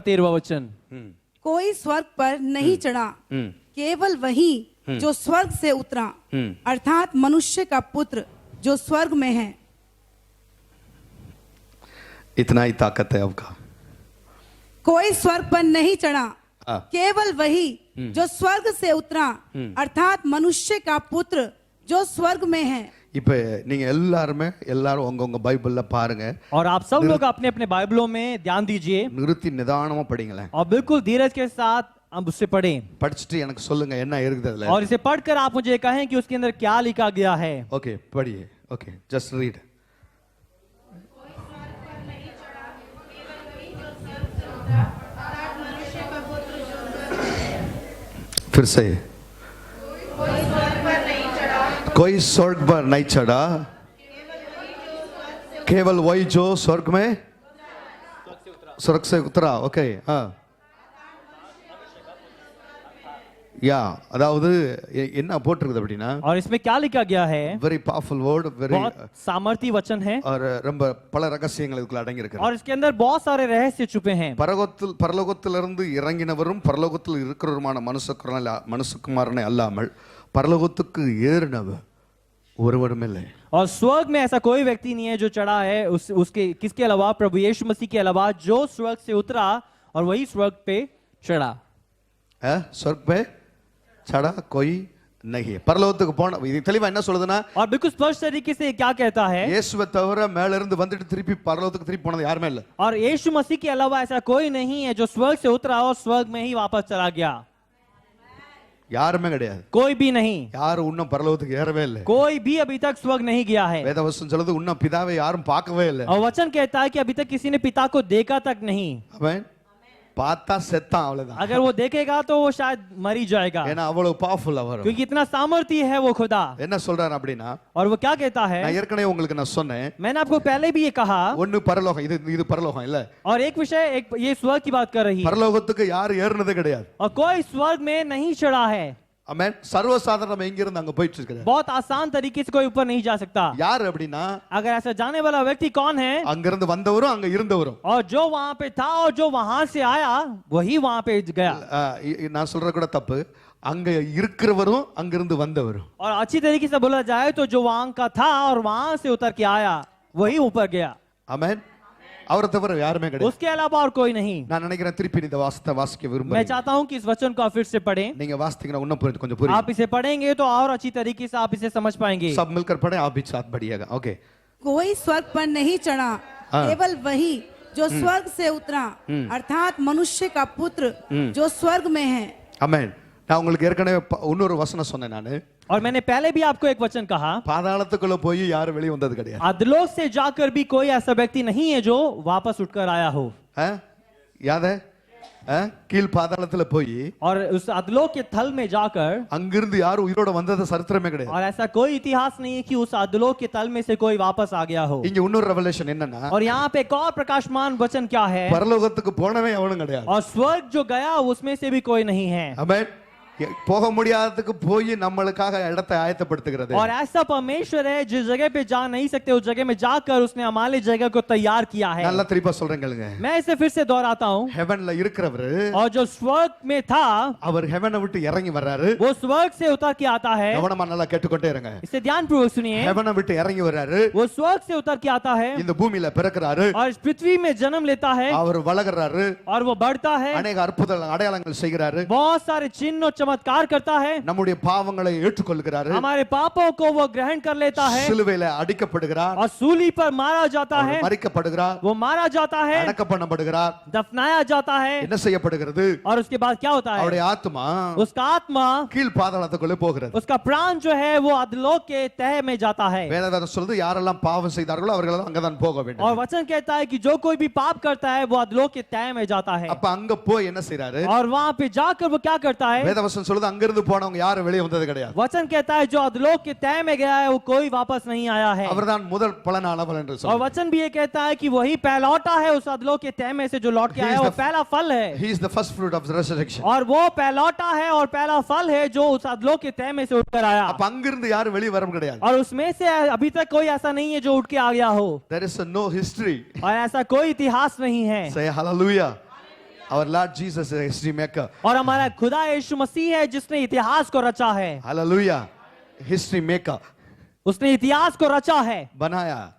13वां वचन, कोई स्वर्ग पर नहीं चढ़ा, केवल वही जो स्वर्ग से उतरा, अर्थात मनुष्य का पुत्र जो स्वर्ग में है। इतना ही ताकत है आपका। कोई स्वर्ग पर नहीं चढ़ा, केवल वही जो स्वर्ग से उतरा, अर्थात मनुष्य का पुत्र जो स्वर्ग में है। இப்ப நீங்க எல்லாரும் உங்க பைபிள்ல பாருங்க और आप सब लोग अपने अपने बाइबलों में ध्यान दीजिए நிறுத்தி நிதானமா படிங்களேன் और बिल्कुल धीरज के साथ अब उससे पढ़ें படிச்சிட்டு எனக்கு சொல்லுங்க என்ன இருக்குது அதுல और इसे पढ़कर आप मुझे कहें कि उसके अंदर क्या लिखा गया है। ओके पढ़िए। Okay just read. फिर से कोई स्वर्ग पर नहीं चढ़ा, केवल वही जो स्वर्ग से उतरा। ओके हाँ या அதாவது என்ன போட்டிருக்குது அப்படின்னா और इसमें क्या लिखा गया है, वेरी पावरफुल वर्ड, वेरी बहुत सामर्थी वचन है और ரொம்ப பல ரகசியங்கள் இதுக்குள்ள அடங்கி இருக்கு और इसके अंदर बहुत सारे रहस्य छुपे हैं। பரலோகத்திலிருந்து இறங்கினவரும் பரலோகத்தில் இருக்கிறவருமான மனுஷகுமாரனை அல்லாமல் பரலோகத்துக்கு ஏறினவர் ஒருவரும் இல்லை। और स्वर्ग में ऐसा कोई व्यक्ति नहीं है जो चढ़ा है उसके किसके अलावा, प्रभु यीशु मसीह के अलावा जो स्वर्ग से उतरा और वही स्वर्ग पे चढ़ा। स्वर्ग पे चढ़ा कोई नहीं है। பரலோகத்துக்கு போன இது தெளிவா என்ன சொல்லுதுன்னா, और बिल्कुल स्पष्ट तरीके से क्या कहता है, இயேசுவை தவிர மேல இருந்து வந்துட்டு திருப்பி பரலோகத்துக்கு திருப்பி போனது யாருமே இல்ல। और यीशु मसीह के अलावा ऐसा कोई नहीं है जो स्वर्ग से उतरा और स्वर्ग में ही वापस चला गया। யாருமே கிடையாது, कोई भी नहीं, யாரும் இன்னும் பரலோகத்துக்கு ஏறவே இல்லை। कोई भी अभी तक स्वर्ग नहीं गया है। வேதவசனம் சொல்லுது இன்னும் பிதாவை யாரும் பார்க்கவே இல்லை। और वचन कहता है कि अभी तक किसी ने पिता को देखा तक नहीं। ஆமென்। பார்த்தா செத்தான் அவ்வளவுதான்। अगर वो देखेगा तो वो शायद मर ही जाएगा, ஏன்னா அவ்வளவு பவர்ஃபுல் அவர்। क्योंकि इतना सामर्थ्य है वो खुदा। என்ன சொல்றாரு அப்படின்னா, और वो क्या कहता है, நான் ஏற்கனவே உங்களுக்கு நான் சொன்னேன், मैंने आपको पहले भी ये कहा, ஒன்னு பரலோகம், இது பரலோகம் இல்ல। और एक विषय ये स्वर्ग की बात कर रही है, பரலோகத்துக்கு யார் ஏறினதே கிடையாது। और कोई स्वर्ग में नहीं चढ़ा है। ஆமென்। சர்வசாதாரணமா எங்க இருந்து அங்க போயிட்டு இருக்காரு। बहुत आसान तरीके से कोई ऊपर नहीं जा सकता। யார் அப்படின்னா, अगर ऐसा जाने वाला व्यक्ति कौन है, அங்க இருந்து வந்தவரும் அங்க இருந்தவரும், और जो वहां पे था और जो वहां से आया वही वहां पे गया। நான் சொல்ற கூட தப்பு, அங்க இருக்கிறவரும் அங்க இருந்து வந்தவரும்। और अच्छी तरीके से बोला जाए तो जो वहां का था और वहां से उतर के आया वही ऊपर गया। ஆமென்। அவரை தவிர யாருமே கிடையாது, उसके अलावा और कोई नहीं। நான் நினைக்கிறேன் திருப்பி இந்த வாசத்தை வாசிக்க मैं விரும்புறேன்। चाहता हूं कि इस वचन को आप फिर से पढ़ें। நீங்க வாசித்தீங்கன்னா இன்னும் கொஞ்சம் புரியும்। आप इसे पढ़ेंगे तो और अच्छी तरीके से आप इसे समझ पाएंगे। सब मिलकर पढ़ें, आप भी साथ बढ़िएगा। ओके। कोई स्वर्ग पर नहीं चढ़ा, केवल वही जो स्वर्ग से उतरा, अर्थात मनुष्य का पुत्र जो स्वर्ग में है। ஆமென்। நான் உங்களுக்கு ஏற்கனவே இன்னொரு வசனம் சொன்னேன் நானு, और मैंने पहले भी आपको एक वचन कहा, பாதாளத்துக்குள்ள போய் யாரும் வெளிய வந்தது கிடையாது। अधलोक से जाकर भी कोई ऐसा व्यक्ति नहीं है जो वापस उठकर आया हो। याद है? கீழ் பாதாளத்துல போய் और उस अधलोक के थल में जाकर அங்கிருந்து யாரும் உயிரோட வந்தது சரித்திரமே கிடையாது। और ऐसा कोई इतिहास नहीं है कि उस अधलोक के तल में से कोई वापस आ गया हो। இங்க இன்னொரு ரெவலேஷன் என்னன்னா, और यहाँ पे एक और प्रकाशमान वचन क्या है, பரலோகத்துக்கு போனவே எவனும் கிடையாது। और स्वर्ग जो गया उसमें से भी कोई नहीं है। ஆமென்। போக முடியாததுக்கு போய் நம்மளுக்காக இடத்தை ஆயத்தப்படுத்துகிறது। और ऐसा परमेश्वर है जिस जगह पे जा नहीं सकते उस जगह में जाकर उसने हमारे जगह को तैयार किया है। நல்லா திருப்பி சொல்றேங்க, मैं इसे फिर से दोहराता हूँ, ஹெவன்ல இருக்கிறவர் और जो स्वर्ग में था அவர் ஹெவனை விட்டு இறங்கி வர்றாரு। वो स्वर्ग से उतर के आता है। கவனமா நல்லா கேட்டுக்கிட்டே இருங்க, इसे ध्यानपूर्वक सुनिए। ஹெவனை விட்டு இறங்கி வர்றாரு, वो स्वर्ग से उतर के आता है, இந்த பூமியில பிறக்கிறாரு, और इस पृथ्वी में जन्म लेता है, அவர் வளர்கிறாரு, और वो बढ़ता है, अनेक अद्भुत அடையாளங்கள் செய்கிறாரு, बहुत सारे चिन्ह और चमत्कार करता है, நம்முடைய பாவங்களை ஏற்றுக்கொள்கிறாரு, हमारे पापों को वो ग्रहण कर लेता है, சிலுவையில அடிக்கப்படுகிறார், और सूली पर मारा जाता है, மரிக்கப்படுகிறார், वो मारा जाता है, அடக்கம் பண்ணப்படுகிறார், दफनाया जाता है, என்ன செய்யப்படுகிறது, और उसके बाद क्या होता है, அவருடைய ஆத்மா उसका आत्मा, கீழ் பாதாளத்துக்குள்ளே போகிறது। उसका प्राण जो है वो अधलोक के तह में जाता है। வேதம் சொல்லுது யாரெல்லாம் பாவம் செய்தார்களோ அவர்கள் அங்கதான் போக வேண்டும்। और वचन कहता है कि जो कोई भी पाप करता है वो अधलोक के तह में जाता है। அப்ப அங்க போய் என்ன செய்றாரு, और वहां पे जाकर वो क्या करता है, வேதவசனம் சொல்லுது அங்கிருந்து போனவங்க யாரும் வெளியே வந்தது கிடையாது। वचन कहता है जो अधलोक के तह में गया है वो कोई वापस नहीं आया है। அவர்தான் முதல் பலனானவர் என்று और சொல்லுது। वचन भी ये कहता है कि वही पहलौटा है उस अधलोक के तह में से जो लौट के आया, वो पहला फल है। He is the first fruit of the resurrection। और वो पहलौटा है और पहला फल है जो उस अधलोक के तह में से उठकर आया। அப்ப அங்கிருந்து யாரும் வெளியே வர முடியாது। और उसमें से अभी तक कोई ऐसा नहीं है जो उठ के आ गया हो। There is no history। और ऐसा कोई इतिहास नहीं है। Say hallelujah। our Lord Jesus is a history maker. और हमारा खुदा यीशु मसीह है जिसने इतिहास को रचा है, Hallelujah. History maker. उसने इतिहास को रचा है, बनाया है।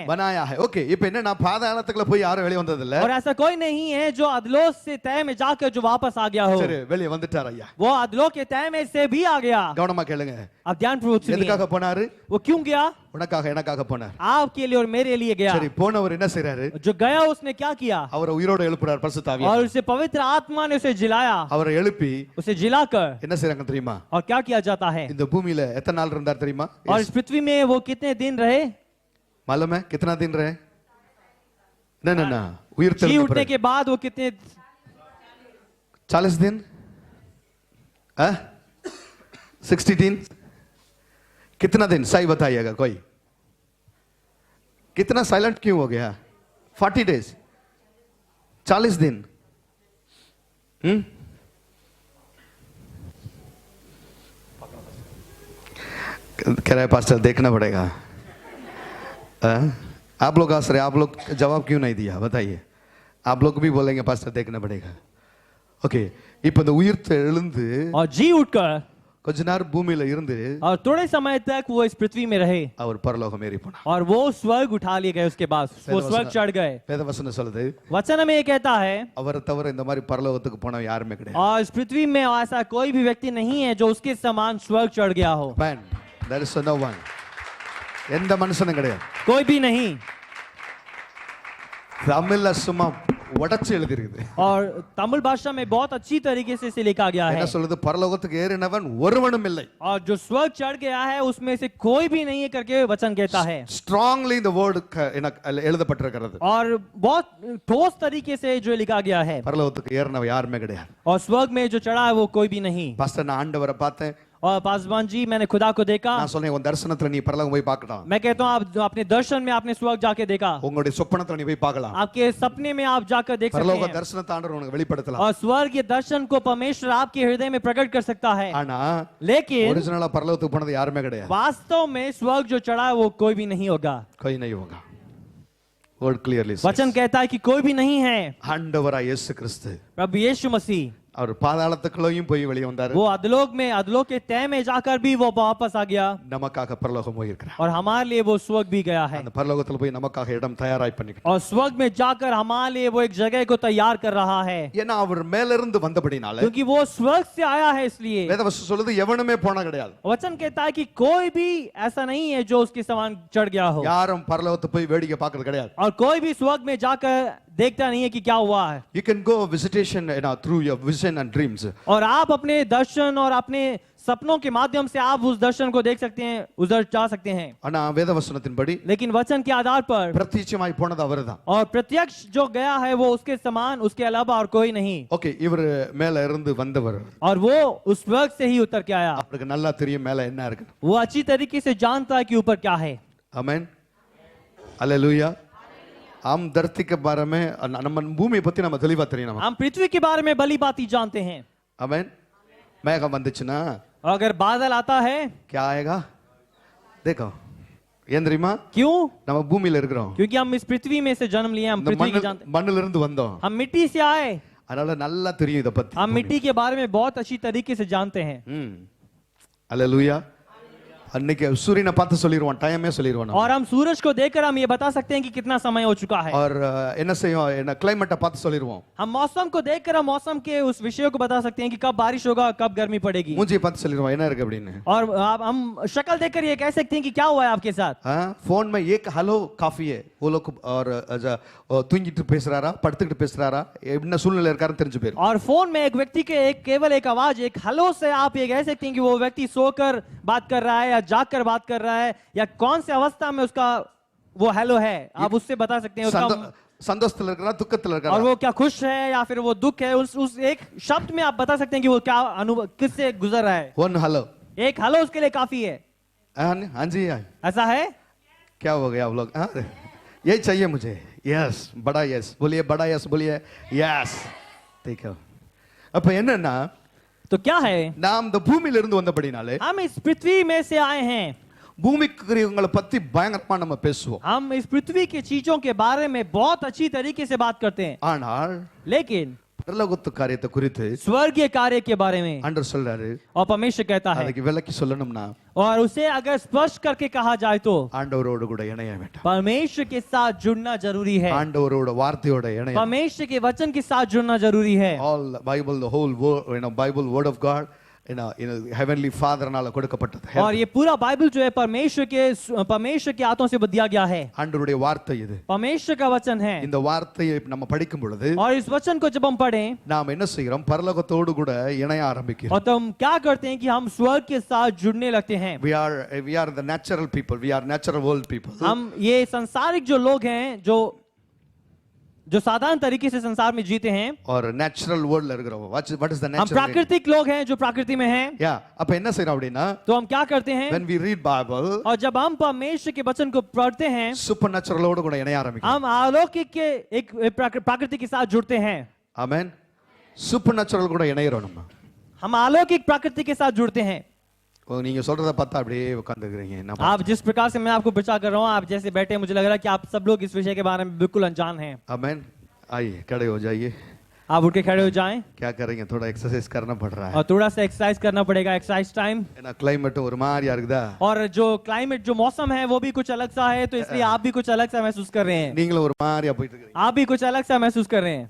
बनाया है. Okay. இப்போ என்ன நான் பாதாளத்துக்குள்ள போய் யாரும் வெளிய வந்தது இல்ல. और ऐसा कोई नहीं है जो अधलोक से तय में जाकर जो वापस आ गया हो। சரி வெளிய வந்துட்டார் ஐயா. वो अधलोक के तय में से भी आ गया। கவனமா கேளுங்க. अब ध्यानपूर्वक सुनिए। எதுக்காக போனாரு? वो क्यों गया? உனக்காக எனக்காக போனார். आपके लिए और मेरे लिए गया। சரி போனவர் என்ன செய்றாரு? जो गया उसने क्या किया? அவரை உயிரோட எழுப்புறார் பரிசுத்த और ஆவியானவர். उसे पवित्र आत्मा ने उसे जिलाया, அவரை எழுப்பி उसे जिलाकर என்ன செய்றாங்க தெரியுமா? और क्या किया जाता है? இந்த பூமியில எத்தனை நாள் இருந்தார் தெரியுமா? और इस पृथ्वी में वो कितने दिन रहे? मालूम है कितना दिन रहे? ना उयर जी उठने के बाद वो कितने 40 दिन 60 दिन कितना दिन सही बताइएगा कोई? कितना साइलेंट क्यों हो गया? 40 डेज 40 दिन कह रहे पास्टर देखना पड़ेगा. आप लोग हंस रहे, आप लोग जवाब क्यों नहीं दिया बताइए? आप लोग भी बोलेंगे पास्टर देखना पड़ेगा. ओके இப்போ இந்த உயிர்த்த எழுந்து और जी उठकर கொஞ்ச நேரம் பூமியில இருந்து और थोड़े समय तक वो इस पृथ्वी में रहे அவர் பரலோகம் ஏறி போனார். और वो स्वर्ग उठा लिए गए। उसके बाद वो स्वर्ग चढ़ गए। வேதவசனம் சொல்லுது वचन में ये कहता है, அவரை தவிர இந்த மாதிரி பரலோகத்துக்கு போனவன் யாருமே கிடையாது. और इस पृथ्वी में ऐसा कोई भी व्यक्ति नहीं है जो उसके समान स्वर्ग चढ़ गया हो। Man, there is no one. எந்த மனுஷனும் கிடையாது. कोई भी नहीं। தமிழ்ல சும்மா உடைச்சு எழுதி இருக்குது. और तमिल भाषा में बहुत अच्छी तरीके से इसे लिखा गया है। என்ன சொல்லுது? பரலோகத்துக்கு ஏறினவன் ஒருவனும் இல்லை. और जो स्वर्ग चढ़ गया है उसमें से कोई भी नहीं है करके वचन कहता है। Strongly இந்த வேர்ட் எழுதப்பட்டிருக்கிறது. और बहुत ठोस तरीके से जो लिखा गया है। பரலோகத்துக்கு ஏறினவன் யாருமே கிடையாது. और स्वर्ग में जो चढ़ा है वो कोई भी नहीं। பாஸ்டர் நான் ஆண்டவரை பார்த்தேன். और पासवान जी मैंने खुदा को देखा। நான் சொன்னேன் உன் தரிசனத்துல நீ பரலோகம் போய் பார்க்கலாம். मैं कहता हूँ आप अपने दर्शन में आपने स्वर्ग जाके देखा। உங்களுடைய சொப்பனத்துல நீ போய் பார்க்கலாம். आपके सपने में आप जाकर देख सकते பரலோக हैं। தரிசனத்தை ஆண்டவர் உனக்கு வெளிப்படுத்தலாம். और स्वर्ग के दर्शन को परमेश्वर आपके हृदय में प्रकट कर सकता है। ஆனா लेकिन ஒரிஜினலா பரலோகத்துக்கு போனது யாருமே கிடையாது. वास्तव में स्वर्ग जो चढ़ा है वो कोई भी नहीं होगा। कोई नहीं होगा. वर्ड क्लियरली वचन कहता है कि कोई भी नहीं है। ஆண்டவராய் இயேசு கிறிஸ்து प्रभु यीशु मसीह அவர் பாதாளத்துக்குள்ளேயும் போய் வெளியே வந்தாரு. वो अधलोक के तय में जाकर भी वो वापस आ गया நமக்காக பரலோகம் போய் இருக்கிறார். और हमारे लिए वो स्वर्ग भी गया है। அந்த பரலோகத்துல போய் நமக்காக இடம் தயாராய் பண்ணிக்கிட்டார். और स्वर्ग में जाकर हमारे लिए वो एक जगह को तैयार कर रहा है। ஏன்னா அவர் மேல இருந்து வந்தபடினால क्योंकि वो स्वर्ग से आया है इसलिए। வேதவசனம் சொல்லுது எவனுமே போன கிடையாது. वचन कहता है कि कोई भी ऐसा नहीं है जो उसके समान चढ़ गया हो। யாரும் பரலோகத்துக்கு போய் வேடிக்கை பார்க்கிறது கிடையாது. और कोई भी स्वर्ग में जाकर देखता नहीं है कि क्या हुआ है। You can go visitation through your vision and dreams. और आप अपने दर्शन और अपने सपनों के माध्यम से आप उस दर्शन को देख सकते हैं, उधर जा सकते हैं। ஆனா வேதவசனத்தின்படி लेकिन वचन के आधार पर பிரத்யட்சமாய் போனது அவர்தான். और प्रत्यक्ष जो गया है वो उसके समान उसके अलावा और कोई नहीं। ஓகே இவர் மேல இருந்து வந்தவர். और वो उस स्वर्ग से ही उतर के आया। அவருக்கு நல்லா தெரியும் மேல என்ன இருக்கு. वो अच्छी तरीके से जानता है कि ऊपर क्या है। आमेन. हालेलुया. हम धरती के बारे में நம்ம பூமியை பத்தி நம்ம தெளிவா தெரியும். हम पृथ्वी के बारे में भली बात ही जानते हैं। आमेन. மேகம் வந்துச்சுனா और अगर बादल आता है क्या आएगा? देखो ஏன் தெரியுமா? क्यों? நம்ம பூமியில இருக்கிறோம். क्योंकि हम इस पृथ्वी में से जन्म लिए, हम पृथ्वी के जानते हैं। மண்ணில இருந்து வந்தோம். हम मिट्टी से आए, அதனால நல்லா தெரியும் இத பத்தி. हम मिट्टी के बारे में बहुत अच्छी तरीके से जानते हैं। हालेलुया. अन्னைக்கு சூரியனை பார்த்து சொல்லிடுவான், டைமே சொல்லிடுவான். और हम सूरज को देखकर हम ये बता सकते हैं कि कितना समय हो चुका है। और என்ன செய்யும்? என்ன கிளைமேட்டை பார்த்து சொல்லிடுவோம். हम मौसम को देखकर हम मौसम के उस विषय को बता सकते हैं कि कब बारिश होगा, कब गर्मी पड़ेगी। மூஞ்சியை பார்த்து சொல்லிடுவான் என்ன இருக்கு அப்படின்னு. और हम शक्ल देखकर ये कह सकते हैं कि क्या हुआ है आपके साथ। फोन में एक हेलो काफी है, वो लोग और தூங்கிட்டு பேசுறாரா படுத்துக்கிட்டு பேசுறாரா என்ன சூழ்நிலை இருக்காருன்னு தெரிஞ்சு போயிடும். और फोन में एक व्यक्ति के केवल एक आवाज, एक हेलो से आप ये कह सकते हैं कि वो व्यक्ति सोकर बात कर रहा है या जागकर बात कर रहा है या कौन से अवस्था में उसका वो हेलो है, आप उससे बता सकते हैं उसका சந்தோஷத்துல இருக்கறா துக்கத்துல இருக்கறா और वो क्या खुश है या फिर वो दुख है। उस एक शब्द में आप बता सकते हैं कि वो क्या अनुभव किससे गुजर रहा है। वन हेलो, एक हेलो उसके लिए काफी है। हाँ जी, ऐसा है। क्या हो गया आप लोग? यही चाहिए मुझे। यस, बड़ा यस बोलिए, बड़ा यस बोलिए, यस। ठीक है। அப்ப என்னன்னா तो क्या है, நாம் இந்த பூமியில இருந்து வந்தபடினாலே हम इस पृथ्वी में से आए हैं। பூமிக்குரியவங்களை பத்தி பயங்கரமா நம்ம பேசுவோம். हम इस पृथ्वी की चीजों के बारे में बहुत अच्छी तरीके से बात करते हैं, ஆனால் लेकिन பரலோகத்து காரியத்தை குறித்து स्वर्गीय कार्य के बारे में ஆண்டவர் சொல்றாரு. और परमेश्वर कहता है, அதுக்கு விளக்கி சொல்லணும்னா और उसे अगर स्पष्ट करके कहा जाए तो ஆண்டவரோடு கூட இணைய வேண்டும். परमेश्वर के साथ जुड़ना जरूरी है, ஆண்டவரோட வார்த்தையோட இணைய. परमेश्वर के वचन के साथ जुड़ना जरूरी है. All the Bible, the whole word, Bible, word of God, heavenly Father नाला கொடுக்கப்பட்டது. और ये पूरा बाइबल जो है परमेश्वर के हाथों से दिया गया है. ஆண்டவருடைய வார்த்தை இது. परमेश्वर का वचन है. இந்த வார்த்தையை நம்ம படிக்கும் பொழுது और इस वचन को जब हम पढ़ें, நாம் என்ன செய்கிறோம்? பரலோகத்தோடு கூட இணைய ஆரம்பிக்கிறோம். और तो हम क्या करते हैं कि हम स्वर्ग के साथ जुड़ने लगते हैं. We are the natural people. We are natural world people. हम ये संसारिक जो लोग हैं, जो साधारण तरीके से संसार में जीते हैं, और natural world ல இருக்கிறோம். What is the हम natural? प्राकृतिक लोग हैं जो प्रकृति में हैं. Yeah. அப்ப என்ன செய்றோம் அப்படினா, तो हम क्या करते हैं? when we read Bible, और जब हम परमेश्वर के वचन को पढ़ते हैं, supernatural ஓடு கூட இணைய ஆரம்பிக்கிறோம். हम अलौकिक के एक प्रकृति के साथ जुड़ते हैं. Amen. supernatural கூட இணையறோம் நம்ம. हम अलौकिक प्रकृति के साथ जुड़ते हैं. நீங்க சொல்றத பார்த்தா அப்படியே உட்கார்ந்துக்கிறீங்க. என்ன आप जिस प्रकार से मैं आपको प्रचार कर रहा हूँ, आप जैसे बैठे हैं, मुझे लग रहा है कि आप सब लोग इस विषय के बारे में बिल्कुल अनजान हैं. Amen. आइए खड़े हो जाइए. आप उठ के खड़े हो जाएं. क्या करेंगे? थोड़ा एक्सरसाइज करना पड़ रहा है. और थोड़ा सा एक्सरसाइज करना पड़ेगा. Exercise time. ஏன்னா क्लाइमेट ஒரு மாதிரியா இருக்குதா? और जो क्लाइमेट, जो मौसम है, वो भी कुछ अलग सा है, तो इसलिए आप भी कुछ अलग सा महसूस कर रहे हैं. நீங்களும் ஒரு மாதிரியா போயிட்டு இருக்கீங்க. आप भी कुछ अलग सा महसूस कर रहे हैं.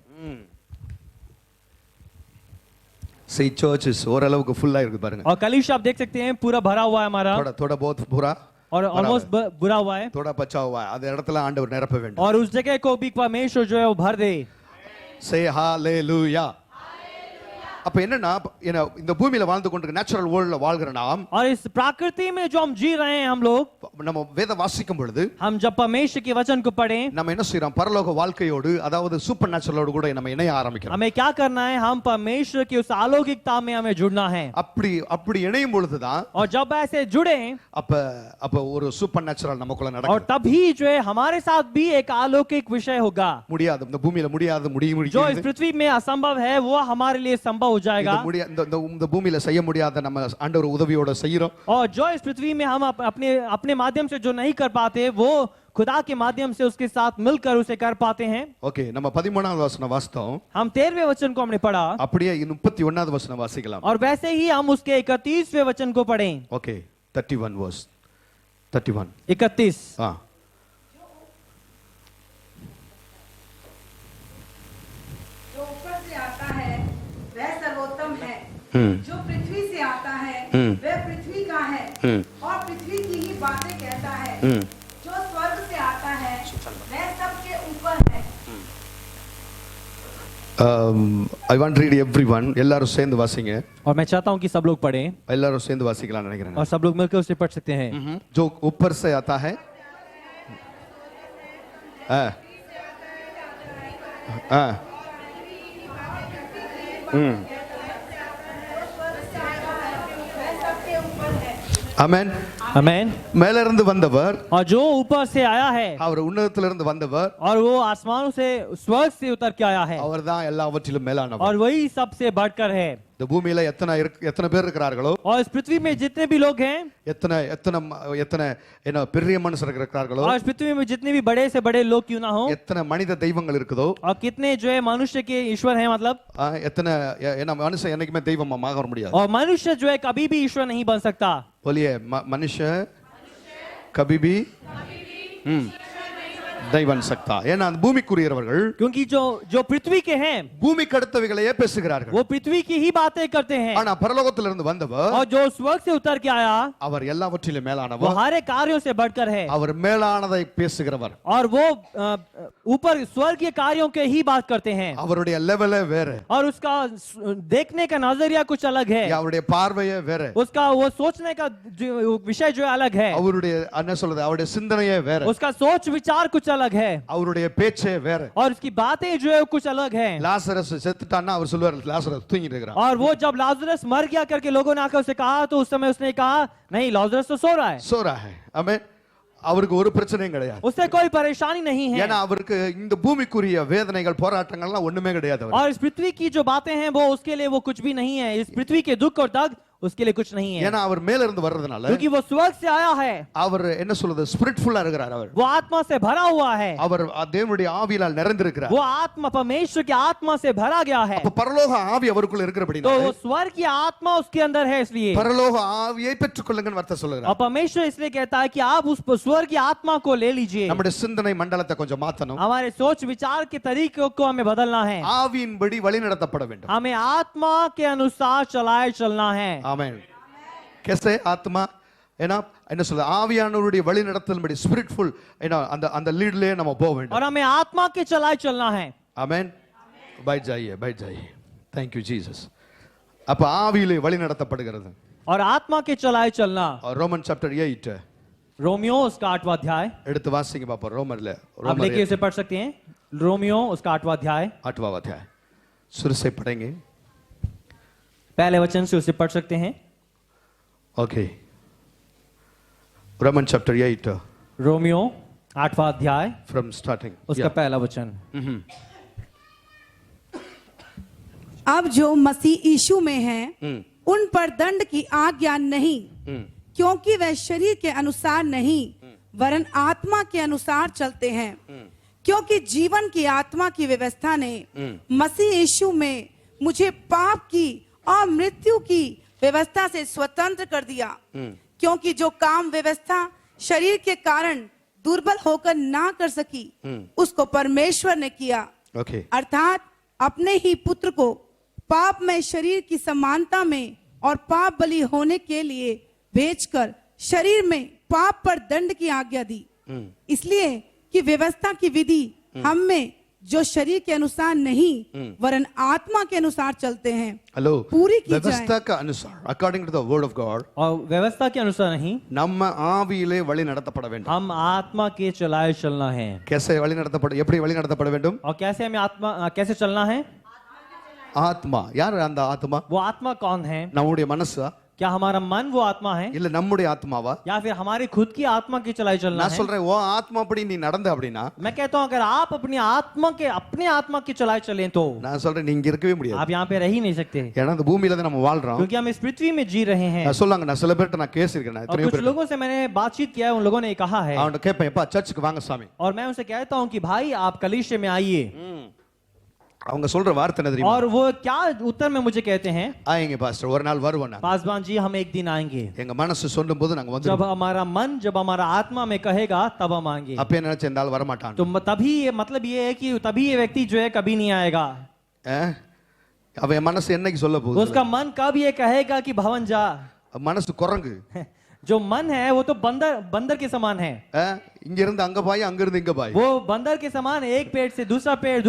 See, church is ஓரளவுக்கு ஃபுல்லா இருக்கு பாருங்க. और कलीसिया आप देख सकते हैं पूरा भरा हुआ है हमारा. थोड़ा बहुत पूरा और ऑलमोस्ट बुरा हुआ है. थोड़ा बचा हुआ है. அந்த இடத்துல ஆண்டவர் நிரப்ப வேண்டும். और उस जगह को भी परमेश्वर जो है वो भर दे. Say hallelujah. அப்ப என்னன்னா, இந்த பூமியில வாழ்ந்து கொண்டிருக்க நேச்சுரல் வேர்ல்ட்ல வாழ்கிற நாம், और इस प्रकृति में जो हम जी रहे हैं, हम लोग, நம்ம வேத வாசிக்கும் பொழுது, हम जब परमेश्वर के वचन को पढ़ें, நம்ம என்ன செய்றோம்? பரலோக வாழ்க்கையோடு, அதாவது சூப்பர் நேச்சுரலோடு கூட நம்ம இணைய ஆரம்பிக்கிறோம். हमें क्या करना है? हम परमेश्वर की उस अलौकिकता में हमें जुड़ना है. அப்படி இணையும் பொழுதுதான், और जब ऐसे जुड़े, அப்ப ஒரு சூப்பர் நேச்சுரல் நமக்குள்ள और நடக்கும். तभी जो है हमारे साथ भी एक अलौकिक विषय होगा. முடியாது, இந்த பூமியில முடியாது, जो इस पृथ्वी में असंभव है, वो हमारे लिए संभव हो जाएगा. இந்த பூமியில செய்ய முடியாத நம்ம ஆண்டவர் உதவியோட செய்றோம். और जो इस पृथ्वी में हम अपने माध्यम से जो नहीं कर पाते, वो खुदा के माध्यम से उसके साथ मिलकर उसे कर पाते हैं. ओके, நம்ம 13வது வசனம் வாசித்தோம். हम 13वें वचन को हमने पढ़ा. அப்படியே 31வது வசனம் வாசிக்கலாம். और वैसे ही हम उसके 31वें वचन को पढ़ें. Okay, 31 verse 31 31. हां. जो ऊपर से आता है वह सर्वोत्तम है. जो पृथ्वी से आता है वह पृथ्वी का है और पृथ्वी की ही बातें कहता है. जो स्वर्ग से आता है वह सबके ऊपर है. I want to read everyone. எல்லாரும் சேர்ந்து வாசிங்க. और मैं चाहता हूं कि सब लोग पढ़ें. எல்லாரும் சேர்ந்து வாசிக்கலாம் நினைக்கிறேன். और सब लोग मिलकर उसे पढ़ सकते हैं. जो ऊपर से आता है, हाँ हाँ ஆமென். आमेन. மேல இருந்து வந்தவர், और जो ऊपर से आया है, அவர் உன்னதத்திலிருந்து வந்தவர், और वो आसमानों से, स्वर्ग से उतर के आया है, அவர்தான் எல்லாவற்றிலும் மேலானவர். और वही सबसे बढ़कर है. இந்த பூமியில எத்தனை பேர் இருக்கிறார்களோ, और इस पृथ्वी में जितने भी लोग हैं, எத்தனை என்ன பெரிய மனுஷர் இருக்கிறார்களோ, और इस पृथ्वी में जितने भी बड़े से बड़े लोग क्यों ना हो, எத்தனை மனித தெய்வங்கள் இருக்குதோ, और कितने जो है मनुष्य के ईश्वर हैं, मतलब, எத்தனை என்ன மனுஷன் என்னைக்குமே தெய்வமா ஆக முடியாது. और मनुष्य जो है कभी भी ईश्वर नहीं बन सकता. बोलिए, मनुष्य कभी भी नहीं बन सकता. ஏன்னா அந்த பூமிக்குரியவர்கள், क्योंकि जो पृथ्वी के हैं, பூமிக்கு அடுத்தவைகளையே பேசுகிறார்கள். वो पृथ्वी की ही बातें करते हैं. ஆனா பரலோகத்திலிருந்து வந்தவர், और जो स्वर्ग से उतर के आया, அவர் எல்லாவற்றிலும் वो மேலானவர், हर एक कार्यों से बढ़कर है. அவர் மேலானதை பேசுகிறவர். और वो ऊपर स्वर्गीय कार्यों के ही बात करते हैं. அவருடைய லெவலே வேற, और उसका देखने का नजरिया कुछ अलग है. அவருடைய பார்வையே வேற, उसका वो सोचने का विषय जो है अलग है. அவருடைய என்ன சொல்றது, அவருடைய சிந்தனையே வேற, उसका सोच विचार कुछ अलग है. அவருடைய பேச்சே வேற. और उसकी बातें जो है कुछ अलग है. லாசரஸ் செத்துட்டான்னா அவர் சொல்வார், லாசரஸ் தூங்கிட்டு இருக்கிறான். और वो जब लाजरस मर गया करके लोगों ने आकर उसे कहा, तो उस समय उसने कहा, नहीं, लाजरस तो सो रहा है. சோ रहा है. ஆமென். அவருக்கு ஒரு பிரச்சனையும் கிடையாது. उससे कोई परेशानी नहीं है. ஏன்னா அவருக்கு இந்த பூமிக்குரிய வேதனைகள் போராட்டங்கள்லாம் ஒண்ணுமே கிடையாது. और इस पृथ्वी की जो बातें हैं, वो उसके लिए वो कुछ भी नहीं है. इस पृथ्वी के दुख और दर्द उसके लिए कुछ नहीं है, ஏன்னா அவர் மேல இருந்து வர்றதுனால क्योंकि वो स्वर्ग से आया है, அவர் என்ன சொல்றது ஸ்பிரிட்ஃபுல்லா இருக்கிறார். அவர் वो आत्मा से भरा हुआ है, அவர் தேவனுடைய ஆவியால் நிறைந்திருக்கிறார். वो आत्मा परमेश्वर की आत्मा से भरा गया है, அப்ப பரலோக ஆவி அவருக்குள்ள तो இருக்கிறபடினால वो स्वर्ग की आत्मा उसके अंदर है, इसलिए பரலோக ஆவியை பெற்றுக்கொள்ளுங்கன்னு வார்த்தை சொல்லுகிறார். और परमेश्वर इसलिए कहता है कि आप उस स्वर्ग की आत्मा को ले लीजिए. நம்முடைய சிந்தனை மண்டலத்தை கொஞ்சம் மாத்தணும். हमारे सोच विचार के तरीकों को हमें बदलना है, ஆவியின்படி வழி நடத்தப்பட வேண்டும். हमें आत्मा के अनुसार चलाए चलना है. ஆமென். कैसे ஆத்மா ஏன்னா என்ன சொல்ல ஆவியானவருடைய வழி நடத்தலின்படி ஸ்பிரிட்ஃபுல் ஏன்னா அந்த அந்த லீட்லயே நம்ம போக வேண்டும். और हमें आत्मा के चलाए चलना है. ஆமென். बैठ जाइए. Thank you Jesus. அப்ப ஆவியிலே வழி நடத்தப்படுகிறது. और आत्मा के चलाए चलना. और रोमन चैप्टर 8 रोमियो उसका 8वां अध्याय, எடுத்து வாசிங்க பாப்போம். ரோமர்ல आप लेके उसे पढ़ सकते हैं. रोमियो उसका 8वां अध्याय, 8वां अध्याय शुरू से पढ़ेंगे. पहले वचन से उसे पढ़ सकते हैं. ओके. रोमन चैप्टर 8 रोमियो 8वां अध्याय फ्रॉम स्टार्टिंग उसका पहला वचन. अब जो मसीह यीशु में हैं, उन पर दंड की आज्ञा नहीं, क्योंकि वह शरीर के अनुसार नहीं वरन आत्मा के अनुसार चलते हैं. क्योंकि जीवन की आत्मा की व्यवस्था ने मसीह यीशु में मुझे पाप की और मृत्यु की व्यवस्था से स्वतंत्र कर दिया. क्योंकि जो काम व्यवस्था शरीर के कारण दुर्बल होकर ना कर सकी, उसको परमेश्वर ने किया. ओके. अर्थात अपने ही पुत्र को पाप में शरीर की समानता में और पाप बलि होने के लिए भेजकर शरीर में पाप पर दंड की आज्ञा दी. इसलिए कि व्यवस्था की विधि हम में जो शरीर के अनुसार नहीं वरन आत्मा के अनुसार चलते हैं हेलो पूरी की व्यवस्था का अनुसार according to the word of God और व्यवस्था के अनुसार नहीं, நம்ம ஆவியிலே வழி நடத்தப்பட வேண்டும். हम आत्मा के चलाए चलना है. कैसे வழி நடத்தப்பட எப்படி வழி நடத்தப்பட வேண்டும்? और कैसे हमें आत्मा कैसे चलना है? ஆத்மா யார் அந்த ஆத்மா? वो आत्मा कौन है? நம்முடைய மனசா क्या हमारा मन वो आत्मा है இல்ல நம்முடைய ஆத்மாவா? या फिर हमारी खुद की आत्मा की चलाई चलना நான் है? சொல்றேன் ஓ ஆத்மா அப்படி நீ நடந்த அப்படினா मैं कहता हूं अगर आप अपनी आत्मा की चलाई चलें तो நான் சொல்றேன் நீ இங்க இருக்கவே முடியாது. आप यहाँ पे रह ही नहीं सकते, ஏன்னா இந்த பூமியில தான் நம்ம வாழ்றோம். क्योंकि हम इस पृथ्वी में जी रहे हैं. நான் சொல்லாங்க நான் சில பேர்ட்ட நான் பேசியிருக்கேன். और எத்தனையோ कुछ பேர் लोगों से मैंने बातचीत किया है, उन लोगों ने कहा है அவன்கிட்ட கேட்பேன் எப்பா சர்ச்சுக்கு வாங்க சாமி. और मैं उनसे कहता हूं कि भाई आप कलीसिया में आइए. அவங்க சொல்ற வார்த்தை என்ன தெரியுமா? और वो क्या उत्तर में मुझे कहते हैं, ஆயங்க பாஸ்டர் ஒரு நாள் வருவோம் நான். पासवान जी हम एक दिन आएंगे. எங்க மனசு சொல்லும்போது நாங்க जब வந்துருவோம். हमारा मन जब हमारा आत्मा में कहेगा तब हम आएंगे. அப்பே நினைச்ச இந்த ஆள் வர மாட்டான். तो तभी ये मतलब ये है कि तभी ये व्यक्ति जो है कभी नहीं आएगा. அவன் என் மனசு என்னைக்கு சொல்ல போகுது? उसका मन कब ये कहेगा कि भवन जा. மனசு குரங்கு. जो मन है वो तो बंदर के समान है. இங்க இருந்து அங்க பாய் அங்க இருந்து இங்க பாய். वो बंदर के समान एक पेड़ से दूसरा पेड़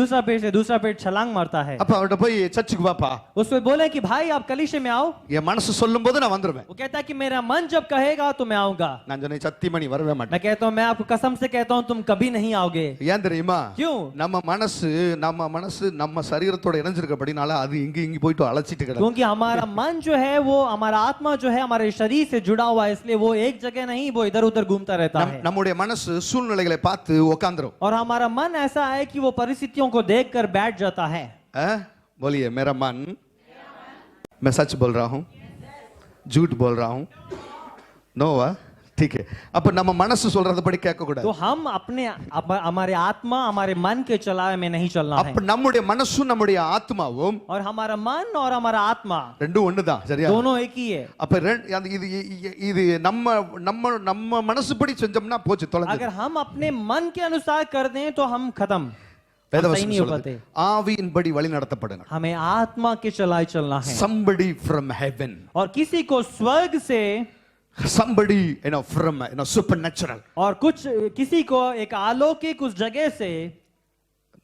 से दूसरा पेड़ छलांग मारता है. அப்ப அவட்ட போய் சர்ச்சுக்கு வாப்பா. उसको बोले कि भाई आप कलीसिया में आओ. என் மனசு சொல்லும்போது நான் வந்துருவேன். वो कहता है कि मेरा मन जब कहेगा तो मैं आऊंगा. நான் சொன்னேன் சத்தியமா நீ வரவே மாட்டே. मैं कहता हूँ मैं आपको कसम से कहता हूँ तुम कभी नहीं आओगे. ஏன் தெரியுமா? क्यों? நம்ம மனசு நம்ம சரீரத்தோட இணைஞ்சிருக்கபடினால அது இங்க போயிட்டு அலச்சிட்டு கிடக்கு. क्योंकि हमारा मन जो है वो हमारा आत्मा जो है हमारे शरीर से जुड़ा हुआ है, इसलिए वो एक जगह नहीं वो इधर उधर घूमता रहता है. நம்முடைய மனசு சூழ்நிலைகளை பார்த்து உட்கார்ந்துரும். और हमारा मन ऐसा है कि वो परिस्थितियों को देखकर बैठ जाता है. बोलिए मेरा मन, मैं सच बोल रहा हूं, झूठ बोल रहा हूं? नो वा ठीक है. அப்ப நம்ம மனசு சொல்றதபடி கேட்க கூடாது. तो हम हमारे आत्मा हमारे मन के चलावे में नहीं चलना है. அப்ப நம்முடைய மனசும் நம்முடைய ஆத்மாவும் और हमारा मन और हमारा आत्मा ரெண்டும் ஒண்ணுதான். சரியா? दोनों एक ही है. அப்ப இது நம்ம மனசுபடி செஞ்சோம்னா போச்சு தொலைஞ்சு. अगर हम अपने मन के अनुसार कर दें तो हम खत्म. வேதவசனம் சொல்லுது ஆவியின்படி வழி நடத்தப்படுங்க. हमें आत्मा के चलाए चलना है. somebody from heaven और किसी को स्वर्ग से, somebody from supernatural और किसी को एक अलौकिक उस जगह से.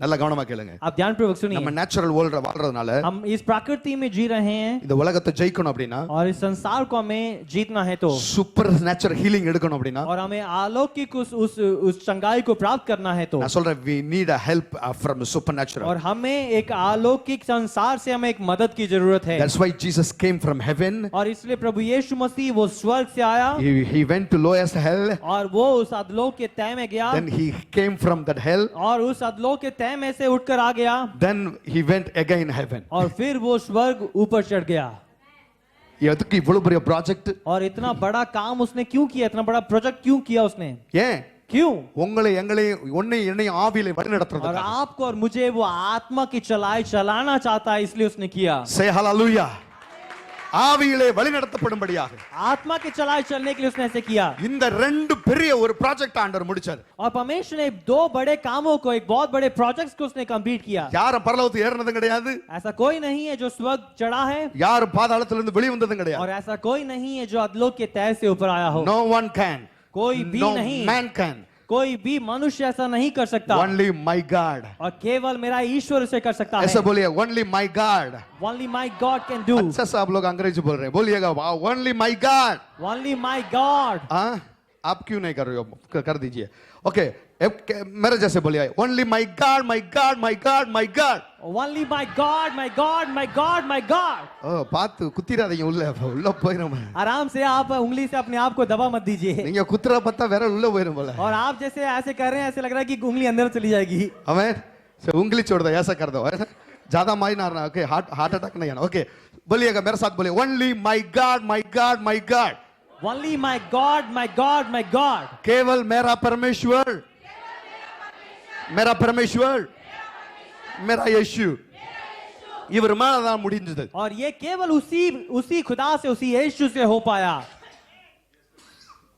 நல்ல கவனமா கேளுங்க. आप ध्यानपूर्वक सुनिए. நம்ம நேச்சுரல் வேர்ல்ட்ல வாழ்றதுனால हम इस प्रकृति में जी रहे हैं இந்த உலகத்தை ஜெயிக்கணும் அப்படினா और इस संसार को हमें जीतना है तो சூப்பர் நேச்சுரல் ஹீலிங் எடுக்கணும் அப்படினா और हमें अलौकिक उस चंगाई को प्राप्त करना है तो நான் சொல்றேன் we need a help from supernatural. और हमें एक अलौकिक संसार से हमें एक मदद की जरूरत है. That's why Jesus came from heaven. और इसलिए प्रभु यीशु मसीह वो स्वर्ग से आया. He went to lowest hell. और वो उस अधोलोक के तह में गया. Then he came from that hell. और उस अधोलोक के तह में से उठकर आ गया. Then he went again heaven. और फिर वो स्वर्ग ऊपर चढ़ गया. எதுக்கு இவ்வளவு பெரிய ப்ராஜெக்ட்? और इतना बड़ा काम उसने क्यों किया, इतना बड़ा प्रोजेक्ट क्यों किया उसने? ஏன்? क्यों? உங்களை எங்களை உன்னை என்னை ஆவியிலே और வழிநடத்துறதுக்காக. आपको और मुझे वो आत्मा की चलाई चलाना चाहता है, इसलिए उसने किया। Say hallelujah. ஆவியிலே வழிநடத்தப்படும்படியாக आत्मा की चलाई चलने के लिए उसने ऐसे किया। இந்த ரெண்டு பெரிய ஒரு ப்ராஜெக்ட் ஆண்டவர் முடிச்சார். और परमेश्वर ने दो बड़े कामों को, एक बहुत बड़े प्रोजेक्ट्स को उसने कंप्लीट किया। யாரும் பரலோகத்துக்கு ஏறினதும் கிடையாது, ऐसा कोई नहीं है जो स्वर्ग चढ़ा है, யாரும் பாதாளத்திலிருந்து வெளிய வந்ததும் கிடையாது. और ऐसा कोई नहीं है जो अधलोक के तह से ऊपर आया हो। No one can. कोई भी No नहीं, man can. कोई भी मनुष्य ऐसा नहीं कर सकता। Only my God. और केवल मेरा ईश्वर उसे कर सकता ऐसा है। बोलिए, only my God. Only my God can do. अच्छा सा आप लोग अंग्रेजी बोल रहे हैं, बोलिएगा only my God. Only my God. हाँ, आप क्यों नहीं कर रहे हो? कर दीजिए। ओके, मेरे जैसे बोलिए, only my God, my God, my God, my God. Only my God, my God, my God, my God. ஓ, பார்த்து குத்திராதீங்க, உள்ள போயிரும். आराम से आप उंगली से अपने आप को दबा मत दीजिए। நீங்க குத்துற பார்த்தா வேற உள்ள போயிரும் போல. और आप जैसे ऐसे कर रहे हैं, ऐसे लग रहा है कि उंगली अंदर चली जाएगी। आमेन। से उंगली छोड़ दो, ऐसा कर दो, ज्यादा मारी ना, ओके, हार्ट अटैक नहीं आना। ओके, बोलिएगा मेरे साथ, बोलिए, only my God, my God, my God. Only my God, my God, my God. केवल मेरा परमेश्वर, मेरा परमेश्वर, मेरा यीशु, இவர் மேல தான் முடிஞ்சது. और ये केवल उसी खुदा से, उसी यीशु से हो पाया।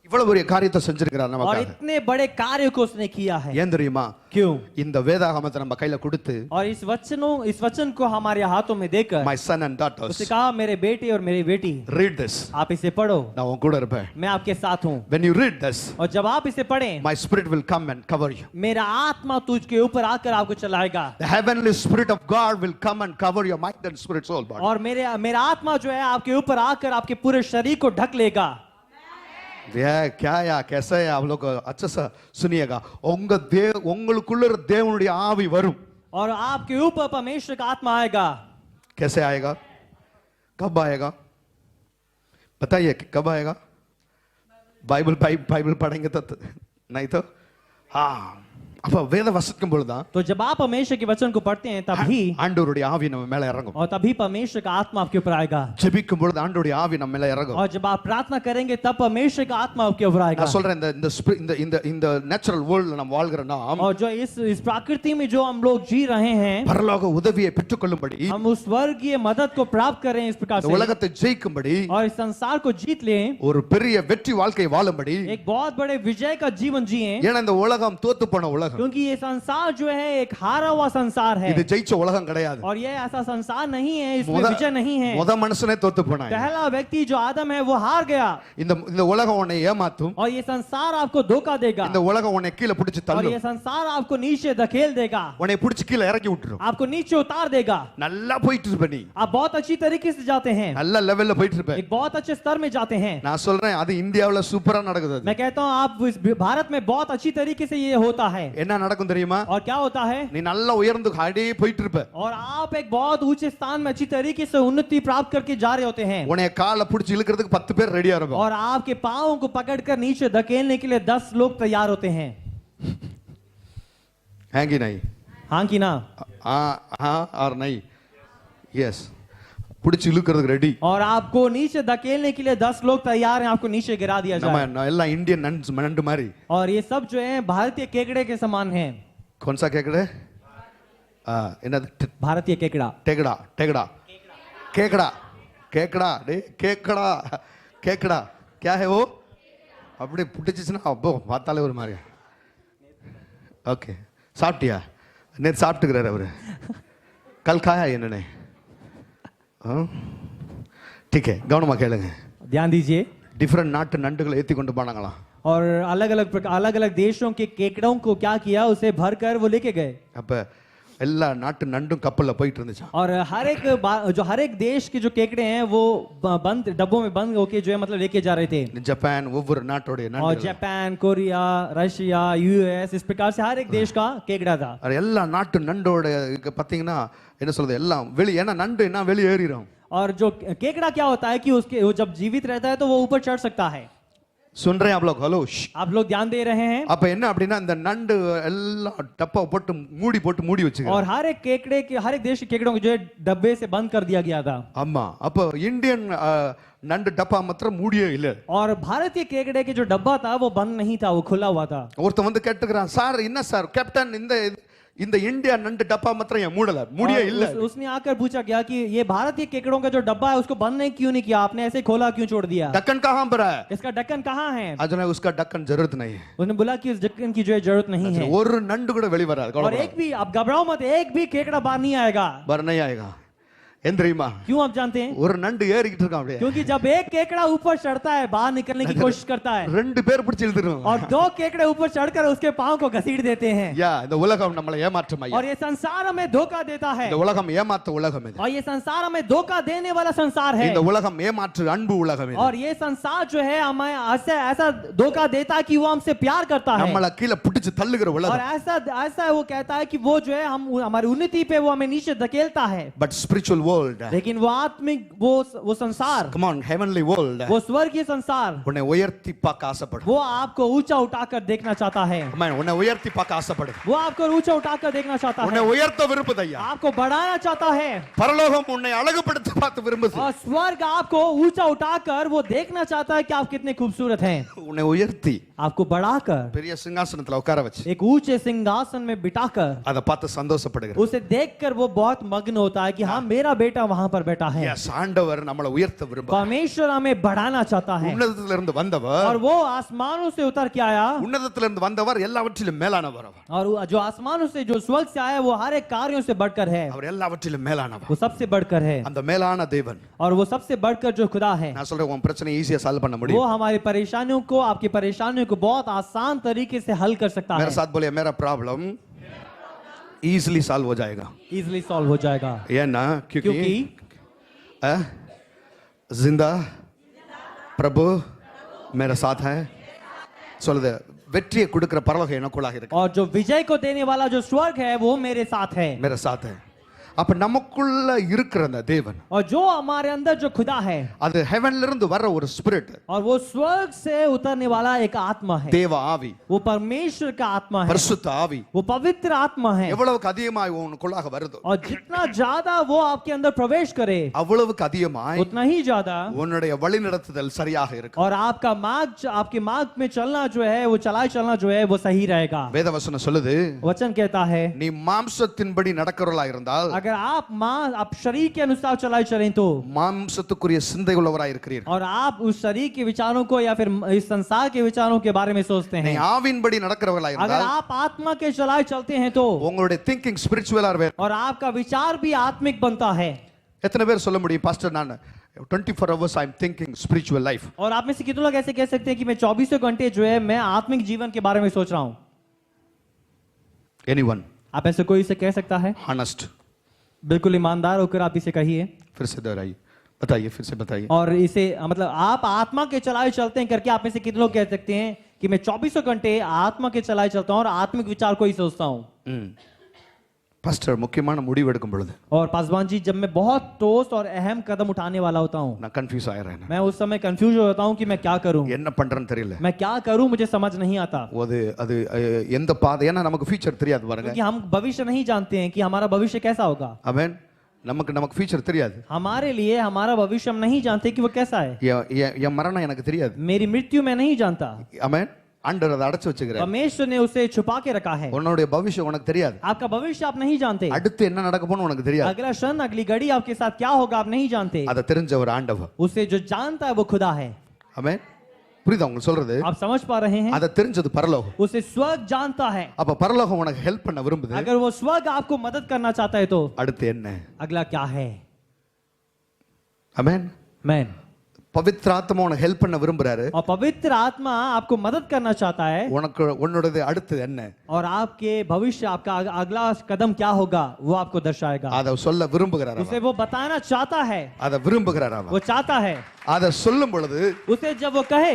இவ்வளவு பெரிய காரியத்தை செஞ்சிருக்கிறார் और நமக்காக. इतने बड़े कार्य को उसने किया है। ஏன் தெரியுமா? क्यों? இந்த வேதாகமத்தை நம்ம கையில கொடுத்து, और इस वचन को हमारे हाथों में देकर my son and daughters, उसने कहा, मेरे बेटे और मेरी बेटी, read this. आप इसे पढ़ो, நான் உன் கூட இருப்பேன். मैं आपके साथ हूँ। When you read this, और जब आप इसे पढ़ें, my spirit will come and cover you. मेरा आत्मा तुझके ऊपर आकर आपको चलाएगा। The heavenly spirit of God will come and cover your mind and spirit, soul, body. और मेरा आत्मा जो है आपके ऊपर आकर आपके पूरे शरीर को ढक लेगा। ये क्या या कैसा है, आप लोग अच्छा सा सुनिएगा। उங்களுக்குள்ள தேவனுடைய ஆவி வரும்। और आपके ऊपर परमेश्वर का आत्मा आएगा। कैसे आएगा? कब आएगा? बताइए कब आएगा? बाइबल पढ़ेंगे तो नहीं तो हाँ, அப்ப வேத வசனம் பொழுதுதான், तो जब आप परमेश्वर के वचन को पढ़ते हैं तभी ஆண்டவருடைய ஆவி நம்ம மேல இறங்கும். और तभी परमेश्वर का आत्मा आपके ऊपर आएगा। ஜெபிக்கும் பொழுது ஆண்டவருடைய ஆவி நம்ம மேல இறங்கும். और जब आप प्रार्थना करेंगे तब परमेश्वर का आत्मा आपके ऊपर आएगा। நான் சொல்றேன், இந்த நேச்சுரल வேர்ல்ட்ல நம்ம வாழ்கிற நாம், और जो इस प्रकृति में जो हम लोग जी रहे हैं, பரலோக உதவியை பெற்றுக்கொள்ளும்படி, हम उस स्वर्गीय मदद को प्राप्त करें इस प्रकार இந்த से, உலகத்தை ஜெயிக்கும்படி, और इस संसार को जीत लें, ஒரு பெரிய வெற்றி வாழ்க்கை வாழும்படி, एक बहुत बड़े विजय का जीवन जिएं, ஏன்னா இந்த உலகம் தோத்து போன உலகம், क्योंकि ये संसार जो है एक हारा हुआ संसार है। இது ஜெயிச்ச உலகம் கிடையாது. और ये ऐसा संसार नहीं है, इसमें विजय नहीं है। முத மனுஷனே தோத்து போனான். पहला व्यक्ति जो आदम है वो हार गया। இந்த உலகம் உன்னை ஏமாத்தும். और ये संसार आपको धोखा देगा। இந்த உலகம் உன்னை கீழ பிடிச்சு और தள்ளும். ये संसार आपको नीचे धकेल देगा, உன்னை பிடிச்சு கீழ இறக்கி விட்டுரும். आपको नीचे उतार देगा। நல்லா போயிட்டு இருப்ப நீ, आप बहुत अच्छी तरीके से जाते हैं, நல்ல லெவல்ல போயிட்டு இருப்ப. एक बहुत अच्छे स्तर में जाते हैं। நான் சொல்றேன், அது இந்தியாவுல சூப்பரா நடக்குது. मैं कहता हूँ आप इस भारत में बहुत अच्छी तरीके से ये होता है। என்ன நடக்கும் தெரியுமா? और क्या होता है? நீ நல்லா உயர்ந்து அப்படியே போயிட்டு இருப்ப. और आप एक बहुत ऊंचे स्थान में अच्छी तरीके से उन्नति प्राप्त करके जा रहे होते हैं। உன்னை காலை பிடிச்சு இழுக்கிறதுக்கு 10 பேர் ரெடியா இருப்பாங்க. और आपके पांवों को पकड़कर नीचे धकेलने के लिए 10 लोग तैयार होते हैं। है कि नहीं? हाँ कि ना? हाँ और नहीं? यस, பிடிச்சு இழுக்கிறதுக்கு ரெடி. और आपको नीचे धकेलने के लिए 10 लोग तैयार हैं, आपको नीचे गिरा दिया जाए। நம்ம எல்லாம் இந்தியன் நண்டு மாதிரி. और ये सब जो है भारतीय केकड़े के समान हैं। कौन सा केकड़े? भारतीय केकड़ा, टेकड़ा टेकड़ा केकड़ा केकड़ा डे केकड़ा केकड़ा क्या है वो? அப்படி புடிச்சிச்சுனா அப்போ பார்த்தாலே ஒரு மாதிரி. ஓகே, சாப்பிட்டியா? நேத்து சாப்பிட்டுக்கிறாரு அவரு. கல் खाया इन्होंने? ठीक है, கவனமா கேளுங்க. ध्यान दीजिए। டிஃபரண்ட் நாட்டு நண்டுகளை ஏத்தி கொண்டு போனாங்களாம். और अलग अलग देशों के केकड़ों को क्या किया, उसे भरकर वो लेके गए। அப்ப எல்லா நாட்டு நண்டும் கப்பல்ல போயிட்டு இருந்துச்சு. और हर एक देश के जो केकड़े हैं वो बंद डब्बों में बंद होके जो है मतलब लेके जा रहे थे। जापान ஒவ்வொரு நாட்டோட நண்டு, और जापान, कोरिया, रशिया, यूएस, इस प्रकार से हर एक देश का केकड़ा था। और எல்லா நாட்டு நண்டோட பாத்தீங்கன்னா என்ன சொல்றது, எல்லாம் வெளி, ஏன்னா நண்டு என்ன வெளியே ஏறிடும். और जो केकड़ा क्या होता है कि उसके वो जब जीवित रहता है तो वो ऊपर चढ़ सकता है। सुन रहे हैं आप लोग? हेलो. आप लोग ध्यान दे रहे हैं? அப்ப என்ன அப்படின்னா இந்த நண்டு எல்லாம் டப்பா போட்டு மூடி और வச்சுக்கிறாங்க. हर एक केकड़े के, हर एक देश के केकड़ों को जो है डब्बे से बंद कर दिया गया था. ஆமா. அப்ப இந்தியன் நண்டு டப்பா மாத்திரம் மூடியே இல்ல. और भारतीय केकड़े के जो डब्बा था वो बंद नहीं था, वो खुला हुआ था. ஒருத்தன் வந்து கேட்டுக்கிறான், சார் என்ன சார் கேப்டன் இந்த இந்தியா நண்டு டப்பா மாத்திரம் ஏன் மூடல? மூடியே இல்ல. उसने आकर पूछा गया कि ये भारतीय केकड़ों का जो डब्बा है उसको बंद नहीं क्यों नहीं किया, आपने ऐसे खोला क्यों छोड़ दिया? ढक्कन कहाँ पर है? इसका ढक्कन कहाँ है? अजय उसका ढक्कन जरूरत नहीं है. उसने बोला कि उस ढक्कन की जो है जरूरत नहीं है. ஒரு நண்டு கூட வெளிய வராது. और एक भी, आप घबराओ मत, एक भी केकड़ा बाहर नहीं आएगा. बाहर नहीं आएगा. एंद्रीमा क्यों आप जानते हैं? ஒரு நண்டு ஏறிக்கிட்டு இருக்கான் அப்படியே. क्योंकि जब एक केकड़ा ऊपर चढ़ता है, बाहर निकलने की कोशिश करता है, ரெண்டு பேர் பிடிச்சு இழுத்துறாங்க. और दो केकड़े ऊपर चढ़कर उसके पांव को घसीट देते हैं. யா இந்த உலகம் நம்மளை ஏமாற்றும் ஐயா. और ये संसार हमें धोखा देता है. இந்த உலகம் ஏமாத்த உலகம் இது. और ये संसार हमें धोखा देने वाला संसार है. இந்த உலகம் ஏமாற்று அன்பு உலகம் இது. और ये संसार जो है हमें ऐसा धोखा देता है कि वो हमसे प्यार करता है. நம்மள கீழ பிடிச்சு தள்ளுகிற और உலகம். ऐसा वो कहता है कि वो जो है हम हमारी उन्नति पे वो हमें नीचे धकेलता है. But spiritual world. लेकिन वो आत्मिक वो संसार, கம் ஆன் ஹெவன்லி வேர்ல்ட். वो स्वर्गीय संसार, உன்னை உயர்த்தி பார்க்க ஆசைப்படுது. वो आपको ऊंचा उठाकर देखना चाहता है. அம்மா உன்னை உயர்த்தி பார்க்க ஆசைப்படுது. वो आपको ऊंचा उठाकर देखना चाहता உன்னை है. உயர்த்த விரும்புது ஐயா. आपको बढ़ाना चाहता है. பரலோகம் உன்னை அழகுபடுத்த பார்த்து விரும்புது. और स्वर्ग आपको ऊंचा उठाकर वो देखना चाहता है कि आप कितने खूबसूरत हैं. உன்னை உயர்த்தி आपको बढ़ाकर பெரிய சிங்காசனத்துல உட்கார வச்சு एक ऊंचे सिंहासन में बिठाकर அதை பார்த்து சந்தோஷப்படுகிறார். उसे देखकर वो बहुत मग्न होता है कि हाँ मेरा बेटा वहां पर बैठा है. எஸ் ஆண்டவர் நம்மளை உயர்த்த விரும்புகிறார். परमेश्वर हमें बढ़ाना चाहता है. உன்னதத்துல இருந்து வந்தவர், और वो आसमानों से उतर के आया, உன்னதத்துல இருந்து வந்தவர் எல்லாவற்றிலும் மேலானவர். அவர் और जो आसमानों से, जो स्वर्ग से आया, वो हर एक कार्यों से बढ़कर है. அவர் எல்லாவற்றிலும் மேலானவர். वो सबसे बढ़कर है. அந்த மேலான தேவன். और वो सबसे बढ़कर जो खुदा है, நான் சொல்றேன் உன் பிரச்சனை ஈஸியா சால்வ் பண்ண वो முடியும். हमारी परेशानियों को, आपकी परेशानियों को बहुत आसान तरीके से हल कर सकता मेरे है. साथ बोलिए मेरा प्रॉब्लम इजीली सॉल्व हो जाएगा. इजिली सॉल्व हो जाएगा. ये ना क्योंकि क्योंकि जिंदा प्रभु मेरे साथ है. சொல்லுது வெற்றியை கொடுக்கிற பரலோகம் எனக்குள்ளாக இருக்கு. और जो विजय को देने वाला जो स्वर्ग है वो मेरे साथ है. मेरे साथ है. அப்ப நமக்குள்ள இருக்கிற அந்த தேவன், और जो हमारे अंदर जो खुदा है, அது ஹெவன்ல இருந்து வர்ற ஒரு ஸ்பிரிட். और वो स्वर्ग से उतरने वाला एक आत्मा है. தேவ ஆவி, वो परमेश्वर का आत्मा है. பரிசுத்த ஆவி, वो पवित्र आत्मा है. எவ்வளவுக்கு அதிகமாய் உனக்குள்ளாக வருதோ, और जितना ज्यादा वो आपके अंदर प्रवेश करे, அவ்வளவுக்கு அதிகமாய் उतना ही ज्यादा உன்னுடைய வழிநடத்துதல் சரியாக இருக்கும். और आपका मार्ग, आपके मार्ग में चलना जो है, वो चलना जो है वो सही रहेगा. வேதவசனம் சொல்லுது, वचन कहता है நீ மாம்சத்தின்படி நடக்கிறவளா இருந்தால், अगर आप शरीर के अनुसार चलें तो, மாம்சத்துக்குரிய சிந்தை உள்ளவராய் இருக்கிறீர்கள். और आप उस शरीर के विचारों को या फिर इस संसार के विचारों के बारे में सोचते நீ हैं. ஆவியின்படி நடக்கிறவளா अगर இருந்தால், आप आत्मा के चलते हैं तो, உங்களுடைய திங்கிங் ஸ்பிரிச்சுவலா இருக்கும். और आपका विचार भी आत्मिक बनता है. எத்தனை பேர் சொல்ல முடியும் பாஸ்டர் நான் 24 hours I am thinking spiritual life? और आप में से कितने लोग ऐसे कह सकते हैं कि मैं 24 घंटे जो है मैं आत्मिक जीवन के बारे में सोच रहा हूं? Anyone? आप ऐसे कोई इसे कह सकता है? Honest? बिल्कुल ईमानदार होकर आप इसे कहिए. फिर से दोहराइए, बताइए, फिर से बताइए. और इसे मतलब आप आत्मा के चलते हैं करके आप में से कितने लोग कह सकते हैं कि मैं 24 घंटे आत्मा के चलता हूं और आत्मिक विचार को ही सोचता हूं? பாஸ்டர் முக்கியமான முடிவு எடுக்கும் பொழுது, और पासवान जी, जब मैं बहुत ठोस और अहम कदम उठाने वाला होता हूं, நான் கன்ஃபியூஸ் ஆயிடுறேன். मैं उस समय कंफ्यूज हो जाता हूं कि मैं क्या करूं, என்ன பண்றேன்னு தெரியல. मैं क्या करूं, मुझे समझ नहीं आता. அது எந்த பாதை, ஏன்னா நமக்கு ஃபியூச்சர் தெரியாது பாருங்க. क्योंकि हम भविष्य नहीं जानते हैं कि हमारा भविष्य कैसा होगा. ஆமென். நமக்கு ஃபியூச்சர் தெரியாது. हमारे लिए हमारा भविष्य हम नहीं जानते कि वो कैसा है. என் மரணம் எனக்கு தெரியாது. मेरी मृत्यु मैं नहीं जानता. ஆமென். ஆண்டவர் அதை அடைச்சு வச்சுக்கிறார். परमेश्वर ने उसे छुपा के रखा है. உன்னுடைய பவிஷ்யம் உனக்கு தெரியாது. आपका भविष्य आप नहीं जानते. அடுத்து என்ன நடக்க போன்னு உனக்கு தெரியாது. अगला क्षण, अगली घड़ी आपके साथ क्या होगा आप नहीं जानते. அதை தெரிஞ்ச ஒரு ஆண்டவர். उसे जो जानता है वो खुदा है. ஆமென். புரியுதா உங்களுக்கு சொல்றது? आप समझ पा रहे हैं? அதை தெரிஞ்சது பரலோகம். उसे स्वर्ग जानता है. அப்ப பரலோகம் உனக்கு ஹெல்ப் பண்ண விரும்புது. अगर वो स्वर्ग आपको मदद करना चाहता है तो அடுத்து என்ன? अगला क्या है? ஆமென். मैन. பவித்திர ஆத்மா உனக்கு ஹெல்ப் பண்ண விரும்புறாரு. और पवित्र आत्मा आपको मदद करना चाहता है. உன்னோடது அடுத்து என்ன? और आपके भविष्य, आपका अगला कदम क्या होगा वो आपको दर्शाएगा. அதை சொல்ல விரும்புகிறார். उसे वो बताना चाहता है. அதை விரும்புகிறார். वो चाहता है. அதை சொல்லும் பொழுது उसे जब वो कहे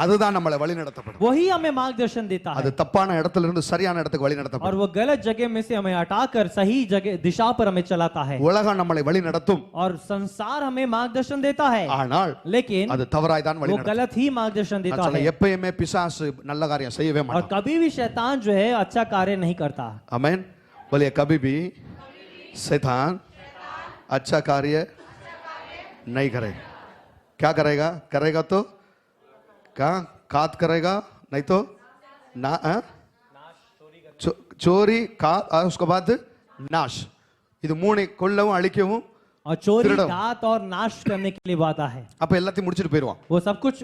அதுதான் நம்மளை வழி நடத்தப்படும். वही हमें मार्गदर्शन देता அது है தப்பான இடத்துல இருந்து சரியான இடத்துக்கு வழி और நடத்தப்படும். वो गलत जगह में से हमें हटाकर सही जगह दिशा पर हमें चलाता है உலகம் நம்மளை வழி நடத்தும். और संसार हमें मार्गदर्शन देता है ஆனால் लेकिन அது தவறாய் தான் வழி वो நடத்தும். गलत ही मार्गदर्शन देता நான் சொல்ல है எப்பயுமே பிசாசு நல்ல காரியம் செய்யவே और மாட்டான். कभी भी शैतान जो है अच्छा कार्य नहीं करता आमीन. बोलिए कभी भी शैतान अच्छा कार्य नहीं करेगा. क्या करेगा? करेगा तो क्या कात करेगा, नहीं तो ना चोरी कात और उसके बाद नाश. இது மூணு கொல்லவும் அழிக்கவும் और चोरी திருடம். घात और नाश करने के लिए वो आता है அப்ப எல்லாத்தையும் முடிச்சிட்டு போயிடுவான். वो सब कुछ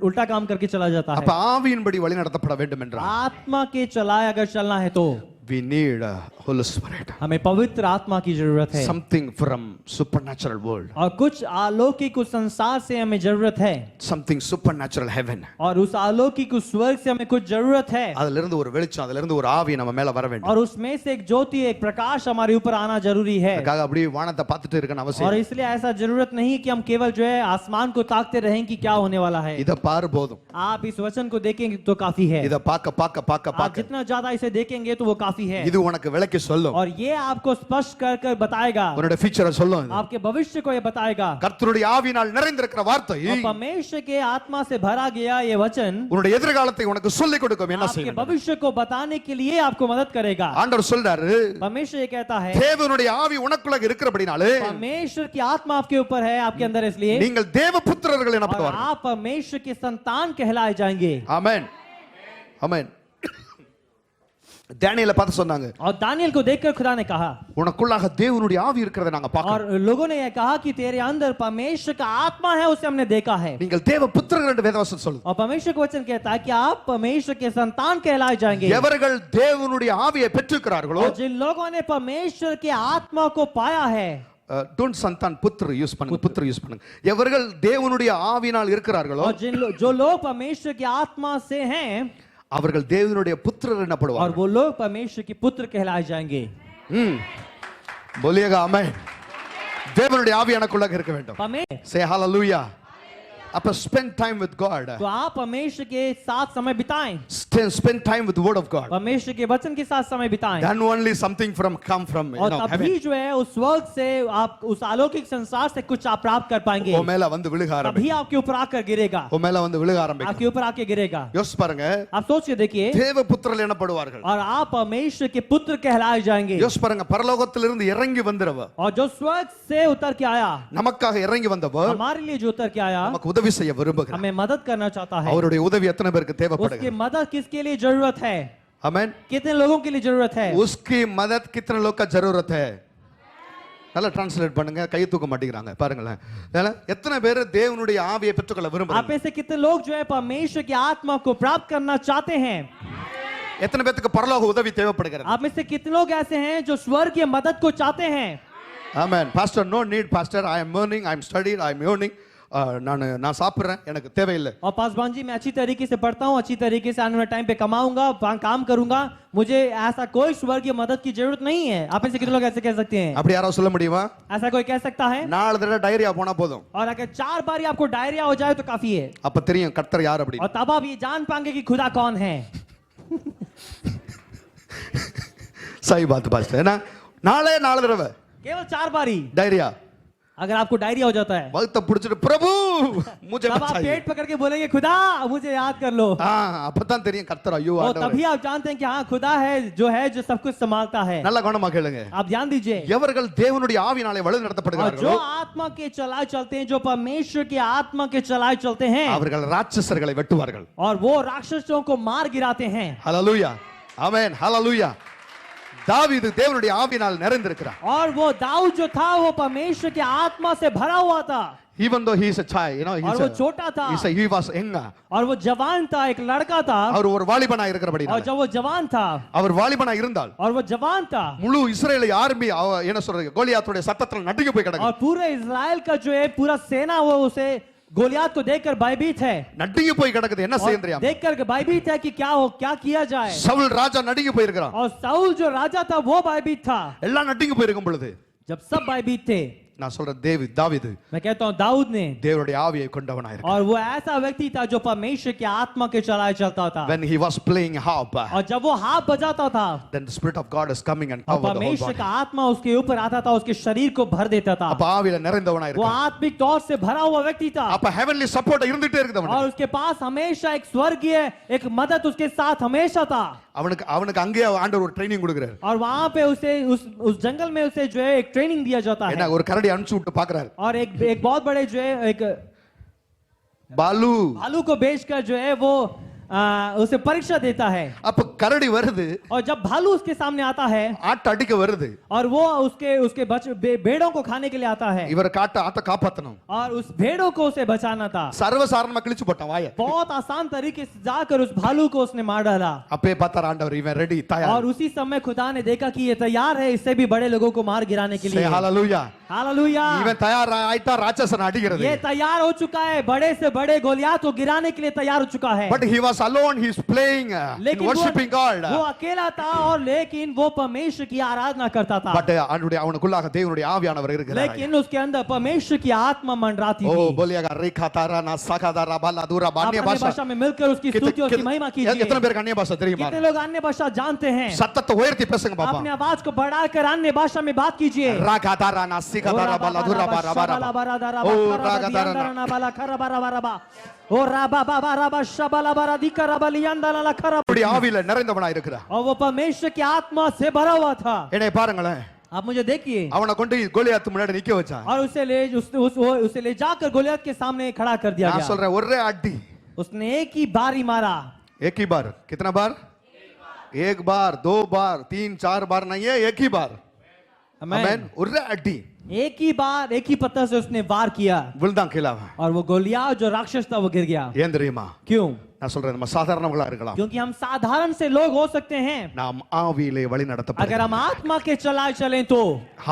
उल्टा काम करके चला जाता அப்ப है ஆவியின்படி வழி நடத்தப்பட வேண்டும் என்றால் आत्मा के चलाए अगर चलना है तो we need a Holy Spirit, हमें पवित्र आत्मा की जरूरत है something from supernatural world, और कुछ अलौकिक उस संसार से हमें जरूरत है something supernatural heaven. और उस अलौकिक उस स्वर्ग से हमें कुछ जरूरत है அதுல இருந்து ஒரு வெளிச்சம், அதுல இருந்து ஒரு ஆவி நம்ம மேல வர வேண்டும். और उसमें से एक ज्योति एक प्रकाश हमारे ऊपर आना जरूरी है அதுக்காக அப்படியே வானத்தை பார்த்துட்டு இருக்கணும் और அவசியம். इसलिए ऐसा जरूरत नहीं कि हम केवल जो है आसमान को ताकते रहें कि क्या होने वाला है இத பாரு போதும். आप इस वचन को देखेंगे तो काफी है இத பார்க்க பார்க்க பார்க்க आप பார்க்க जितना ज्यादा इसे देखेंगे तो वो काफी है இது உனக்கு விளக்கி சொல்லும். और ये आपको स्पष्ट कर कर बताएगा உன்னோட ஃபியூச்சரை சொல்லும். இது. आपके भविष्य को ये बताएगा கர்த்தருடைய ஆவியினால் நிறைந்திருக்கிற வார்த்தை और परमेश्वर के आत्मा से भरा गया ये वचन உன்னுடைய எதிர்காலத்தை உனக்கு சொல்லிக் கொடுக்கும். என்ன आपके செய்யணும்? भविष्य को बताने के लिए आपको मदद करेगा ஆண்டவர் சொல்றாரு, परमेश्वर ये कहता है தேவனுடைய ஆவி உனக்குள்ள இருக்கிறபடினாலே परमेश्वर की आत्मा आपके ऊपर है आपके अंदर इसलिए நீங்கள் தேவபுத்திரர்கள் और எனப்படுவார்கள். आप परमेश्वर के संतान कहलाए जाएंगे ஆமென். ஆமென். தானியேலை பார்த்து சொன்னாங்க, और दानियल को देखकर खुदा ने कहा உனக்குள்ளாக தேவனுடைய ஆவி இருக்கிறதை நாங்க பார்க்கிறோம். और लोगों ने यह कहा कि तेरे अंदर परमेश्वर का आत्मा है उसे हमने देखा है நீங்கள் தேவபுத்திரர்கள் என்று வேதவசனம் சொல்லுது. और परमेश्वर का वचन कहता है कि आप परमेश्वर के संतान कहलाए जाएंगे எவர்கள் தேவனுடைய ஆவியை பெற்றுக்கிறார்களோ, और जिन लोगों ने परमेश्वर के आत्मा को पाया है டோன்ட் சந்தான் புத்திர யூஸ் பண்ணுங்க, புத்திர யூஸ் பண்ணுங்க. எவர்கள் தேவனுடைய ஆவியினால் இருக்கிறார்களோ और जो लोग परमेश्वर की आत्मा से हैं அவர்கள் தேவனுடைய புத்திரர் और எனப்படுவார்கள். वो लोग परमेश्वर के पुत्र कहलाए जाएंगे बोलिएगा आमेन. தேவனுடைய ஆவி எனக்குள்ளாக இருக்க வேண்டும். Say hallelujah. அப்ப spend time with God. तो आप परमेश्वर के साथ समय बिताएं, Spend time with the word of God. परमेश्वर के वचन के साथ समय बिताएं Then only something come from और heaven. तभी जो है उस स्वर्ग से आप उस अलौकिक संसार से कुछ आप प्राप्त कर पाएंगे உன் மேல வந்து விழுக तभी ஆரம்பிக்கும். आपके ऊपर आकर गिरेगा உன் மேல வந்து விழுக ஆரம்பிக்கும். आपके ऊपर आके गिरेगा யோசிச்சு பாருங்க, आप सोच के देखिए தேவபுத்திரர்கள் எனப்படுவார்கள். और आप परमेश्वर के पुत्र कहलाए जाएंगे யோசிச்சு பாருங்க, பரலோகத்திலிருந்து இறங்கி வந்தவ, और जो स्वर्ग से उतर के आया நமக்காக இறங்கி வந்தவ हमारे लिए जो उतर के आया நமக்கு உதவி செய்ய விரும்புகிறார். हमें मदद करना चाहता है அவருடைய உதவி எத்தனை பேருக்கு उसकी தேவைப்படுகிறது? मदद किसके लिए जरूरत है आमेन. कितने लोगों के लिए जरूरत है उसकी मदद कितने लोग का जरूरत है? நல்லா டிரான்ஸ்லேட் பண்ணுங்க, கை தூக்க மாட்டேங்கிறாங்க பாருங்களேன். எத்தனை பேர் தேவனுடைய ஆவியை பெற்றுக்கொள்ள आप விரும்புறாங்க? में से कितने लोग जो है परमेश्वर की आत्मा को प्राप्त करना चाहते हैं எத்தனை பேருக்கு பரலோக உதவி தேவைப்படுகிறது? आप में से कितने लोग ऐसे हैं जो स्वर्गीय मदद को चाहते हैं amen. Pastor no need pastor, I am earning, I am studying, I am earning. நான் சாப்பிடுறேன், எனக்கு தேவையில்லை. और पासवान जी मैं अच्छी तरीके से पढ़ता हूँ, अच्छी तरीके से आने वाले टाइम पे कमाऊंगा, काम करूंगा, मुझे ऐसा कोई स्वर्गीय मदद की जरूरत नहीं है. आप में से कितने लोग ऐसे कह सकते हैं? அப்படி யாராவது சொல்ல முடியுமா? ऐसा कोई कह सकता है? 4 தடவை டைரியா போனா போதும். और अगर 4 बार आपको डायरिया हो जाए तो काफी है அப்ப தெரியும் கர்த்தர் யார் அப்படி. और तब आप ये जान पाएंगे कि खुदा कौन है. सही बात பாஸ்டர். ஏன்னா 4 தடவை केवल 4 बारी டைரியா. अगर आपको डायरिया हो जाता है வகுத்த புடிச்சிட்டு பிரபு मुझे तब आप बचाइए. पेट पकड़ के बोलेंगे खुदा मुझे याद कर लो அப்பதான் தெரியும் கர்த்தர் ஐயோ और ஆண்டவரே. तभी आप जानते हैं कि हाँ खुदा है जो सब कुछ संभालता है. நல்ல கவனமா கேளுங்க. आप ध्यान दीजिए எவர்கள் தேவனுடைய ஆவியினாலே வழி और जो நடத்தப்படுகிறார்களோ आत्मा के चलाए चलते हैं, जो परमेश्वर की आत्मा के चलाए चलते हैं அவர்கள் ராட்சசர்களை வெட்டுவார்கள். और वो राक्षसों को मार गिराते हैं. ஹalleluya. ஆமென். ஹalleluya. தாவீது தேவனுடைய ஆவியினால் நிறைந்திருக்கிறார். और वो दाऊद जो था वो परमेश्वर की आत्मा से भरा हुआ था. even though he is a child, you know, और वो छोटा था he was young. और वो जवान था, एक लड़का था. அவர் ஒரு வாலிபனா இருக்கிறபடினால और जब वो जवान था அவர் வாலிபனா இருந்தால் और वो जवान था முழு இஸ்ரேலை ஆர்மி என்ன சொல்றது கோலியாத்துடைய சத்தத்துல நடுங்கி போய் கிடக்கு. और पूरे इजराइल का जो है पूरा सेना वो उसे गोलियात को देखकर भयभीत है. நடுங்கி போய் கிடக்குது. என்ன செய்ய தெரியாம देखकर भयभीत है कि क्या किया जाए. சவுல் ராஜா நடுங்கி போய் இருக்கிறான். और साउल जो राजा था वो भयभीत था. எல்லாம் நடுங்கி போய் இருக்கும் பொழுது जब सब भयभीत थे நான் சொல்றேன் தாவீது मैं कहता हूँ दाऊद ने, தேவனுடைய ஆவியை கொண்டவனாக இருக்கிறான். और वो ऐसा व्यक्ति था जो परमेश्वर की आत्मा के चलाए चलता था. When he was playing harp, और जब वो हाथ बजाता था, then the spirit of God is coming and और cover the whole परमेश्वर body. का आत्मा उसके ऊपर आता था, उसके शरीर को भर देता था. அப்ப ஆவியில நிறைந்தவனாக वो இருக்கிறான். आत्मिक तौर से भरा हुआ व्यक्ति था, அப்ப heavenly support இருந்துட்டே இருக்குது அவனுக்கு. और उसके पास हमेशा एक स्वर्गीय एक मदद उसके साथ हमेशा था. அவனுக்கு அங்கேயே ஆண்டவர் ஒரு ட்ரைனிங் கொடுக்கிறார். और वहां पे उसे उस जंगल में उसे जो है एक ट्रेनिंग दिया जाता என்ன है. ஒரு கரடி அனுப்பிச்சு விட்டு பார்க்கறாரு. और एक बहुत बड़े जो है एक பாலு भालू को बेचकर जो है वो उसे परीक्षा देता है. அப்ப கரடி வருது, और जब भालू उसके सामने आता है ஆட்ட அடிக்க வருது. और वो उसके भेड़ों को खाने के लिए आता है, இவர் ஆட்ட காப்பாத்தணும். और उस भेड़ों को उसे बचाना था. சர்வசாதாரணமா கிழிச்சு போட்டான் வாயை. बहुत आसान तरीके से जाकर उस भालू को उसने मार डाला. அப்பே பார்த்தார் ஆண்டவர், இவன் ரெடி और தயார். उसी समय खुदा ने देखा कि ये तैयार है, इससे भी बड़े लोगों को मार गिराने के Say लिए. hallelujah. हालेलुया. இவன் தயார் ஆயிட்டா ராட்சசன் அடிக்கிறது. ये तैयार हो चुका है, बड़े से बड़े गोलियात को गिराने के लिए तैयार हो चुका है. But he was alone, he is playing in लेकिन worshiping God. वो अकेला था, और लेकिन वो परमेश्वर की आराधना करता था. But அவனுக்குள்ளாக தேவனுடைய ஆவியானவர் இருக்கிறார். लेकिन उसके अंदर परमेश्वर की आत्मा मंडराती ஓ थी. बोलिएगा रेखा तारा ना साका दारा बाला दूरा आप अन्य अन्य भाषा. भाषा में मिलकर उसकी स्तुति और उसकी महिमा कीजिए. எத்தனை பேருக்கு अन्य भाषा தெரியுமா? कितने लोग अन्य भाषा जानते हैं? சத்தத்தை உயர்த்தி பேசுங்க பாப்பா. अपने आवाज को बढ़ाकर अन्य भाषा में बात कीजिए. रागा तारा ना सिका दारा बाला दूरा बारा बारा. ओ रागा तारा ना ओ राबा बाबा राबा शबला बारा दिकरा बलियंदला खरा. அவருடைய ஆவியில நிறைந்தவனாய் இருக்கிறார். और वो परमेश्वर की आत्मा से भरा हुआ था. என்னை பாருங்களேன், आप मुझे देखिए. அவனை கொண்டு கோலியாத் முன்னாடி நிக்க வச்சான். और उसे ले जाकर गोलियत के सामने खड़ा कर दिया நான் गया. சொல்றேன் ஒரே அடி. उसने एक ही बारी मारा. एक ही बार. कितना बार? एक बार, दो बार, तीन चार बार नहीं है, एक ही बार. आमेन. ஒரே அடி. एक ही बार एक ही पत्थर से उसने वार किया, விழுந்தான் கீழே. और वो गोलियात जो राक्षस था वो गिर गया. ஏன் தெரியுமா? क्यों? நான் சொல்றேன் நம்ம சாதாரணங்களா இருக்கலாம். क्योंकि हम साधारण से लोग हो सकते हैं. நாம் ஆவியிலே வழி अगर நடத்தப்படுகிறோம். हम आत्मा के चलाए चलें तो,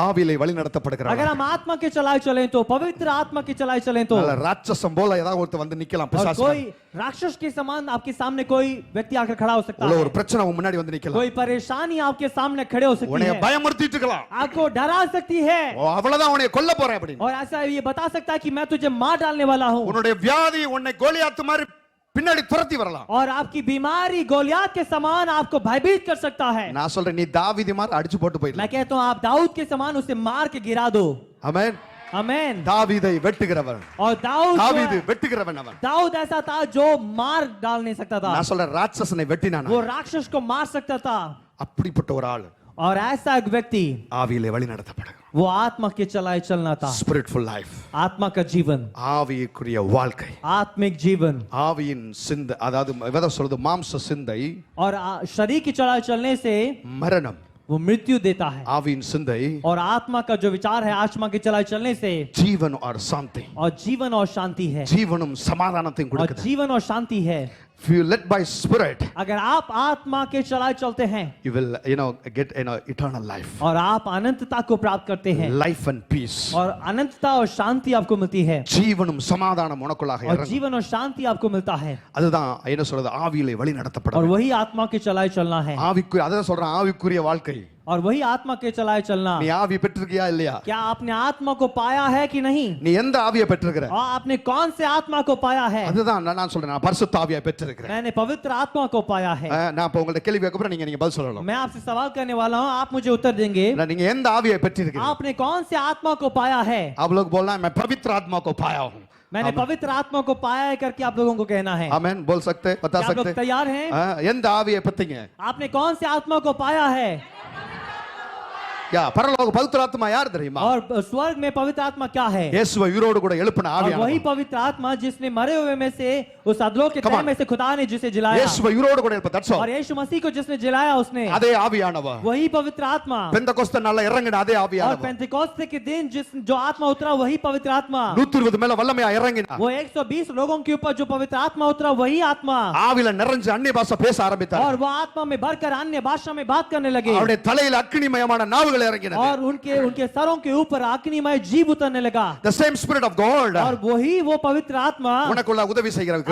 ஆவியிலே வழி நடத்தப்படுகிறோம். अगर हम आत्मा के चलाए चलें तो, पवित्र आत्मा के चलाए चलें तो, ராட்சசம் போல ஏதாவது ஒருத்தர் வந்து நிக்கலாம். और பிசாசு कोई राक्षस के समान आपके सामने कोई व्यक्ति आकर खड़ा हो सकता உள்ள है. ஒரு பிரச்சனை உன் முன்னாடி வந்து நிக்கலாம். कोई परेशानी आपके सामने खड़े हो सकती உன்னை है, பயமுறுத்திட்டு இருக்கலாம். आपको डरा सकती है, அவ்வளவுதான் உன்னை கொல்ல போறேன் அப்படின்னு. और ऐसा ये बता सकता है कि मैं तुझे मार डालने वाला हूँ. உன்னுடைய வியாதி உன்னை கோலியாத் மாதிரி பின்னாடி துரத்தி வரலாம். और आपकी बीमारी गोलियात के समान आपको भयभीत कर सकता है. நான் சொல்றேன் நீ தாவீது மாதிரி அடிச்சு போட்டு मैं போயிடலாம். कहता हूँ आप दाऊद के समान उसे मार के गिरा दो. ஆமென். आमेन. தாவீதை வெட்டுகிறவன். और தாவீது வெட்டுகிறவன் அவன். दाऊद ऐसा था जो मार डाल नहीं सकता था, நான் சொல்றேன் ராட்சசனை வெட்டினானா. वो राक्षस को मार सकता था. அப்படிப்பட்ட ஒரு ஆள் और ऐसा एक व्यक्ति ஆவியிலே வழி நடத்தப்படுகிறான். वो आत्मा के चलाए चलना था. ஸ்பிரிட்ஃபுல் லைஃப். आत्मा का जीवन, ஆவிக்குரிய வாழ்க்கை. आत्मिक जीवन. ஆவியின் சிந்தை, அதாவது வேதம் சொல்றது மாம்ச சிந்தை और शरीर के चलाए चलने से மரணம். वो मृत्यु देता है, ஆவியின் சிந்தை और आत्मा का जो विचार है आत्मा के चलाए चलने से ஜீவன் और சாந்தி. और जीवन और शांति है. ஜீவனும் சமாதானத்தையும் और கொடுக்குது. जीवन और शांति है. If you led by spirit, अगर आप आत्मा के चलाए चलते हैं, you will get eternal life. और आप अनंतता को प्राप्त करते हैं, Life and peace. और अनंतता और शांति आपको मिलती है, ஜீவனும் சமாதானம் உனக்குள்ளாக और இறங்கும். जीवन और शांति आपको मिलता है. அதுதான் என்ன சொல்றது, ஆவியிலே வழி और நடத்தப்படுறது. वही आत्मा के चलाए चलना है. ஆவிக்குரிய, அதான் சொல்றேன் ஆவிக்குரிய வாழ்க்கை. और वही आत्मा के चलाए चलना. நீ ஆவி பெற்றிருக்கியா இல்லையா? क्या आपने आत्मा को पाया है कि नहीं? நீ எந்த ஆவியை பெற்றிருக்கிற? और आपने कौन से आत्मा को पाया है? அதுதான் நான் சொல்றேன், நான் பரிசுத்த ஆவியை பெற்றிருக்கிறேன். मैंने पवित्र आत्मा को पाया है. நான் இப்ப உங்கள்ட்ட கேள்வி கேட்க போறேன், நீங்க பதில் சொல்லலாம். मैं आपसे सवाल करने वाला हूँ, आप मुझे उत्तर देंगे. நீங்க எந்த ஆவியை பெற்றிருக்கிறீங்க? आपने कौन से आत्मा को पाया है? आप लोग बोलना है मैं पवित्र आत्मा को पाया हूँ. मैंने पवित्र आत्मा को पाया है करके आप लोगों को कहना है. आमेन. बोल सकते, बता क्या आप लोग सकते? तैयार हैं? எந்த ஆவியை பெற்றீங்க? आपने कौन से आत्मा को पाया है? क्या பரலோக பவிत्र ஆத்மா யார் தெரியுமா? और स्वर्ग में पवित्र आत्मा क्या है? இயேசுவை உயிரோடு கூட எழுப்பின और वही ஆவியானவர். पवित्र आत्मा जिसने मरे हुए में से उस अधलोक के Come तह on. में से खुदा ने जिसे जिलाया, இயேசுவை உயிரோடு கூட எழுப்ப, that's all. और यीशु मसीह को जिसने जिलाया उसने, அதே ஆவியானவர். वही पवित्र आत्मा. பெந்தகோஸ்து நாள்ல இறங்கின அதே और ஆவியானவர். पेंतिकोस्ते के दिन जो आत्मा उतरा वही पवित्र आत्मा. 120 மேல வல்லமையா இறங்கினா. वो 120 लोगों के ऊपर जो पवित्र आत्मा उतरा वही आत्मा. ஆவில நிறைஞ்சு அந்நிய பாஷை பேச ஆரம்பித்தார். और वो आत्मा में भरकर अन्य भाषा में बात करने लगे. அவருடைய தலையில அக்கினிமயமான நாவுகள் இறங்கினது. और उनके उनके सरों के ऊपर अग्निमय जीव उतरने लगा. The same spirit of God और वही वो पवित्र आत्मा உனக்குள்ள உதவி செய்கிறார்.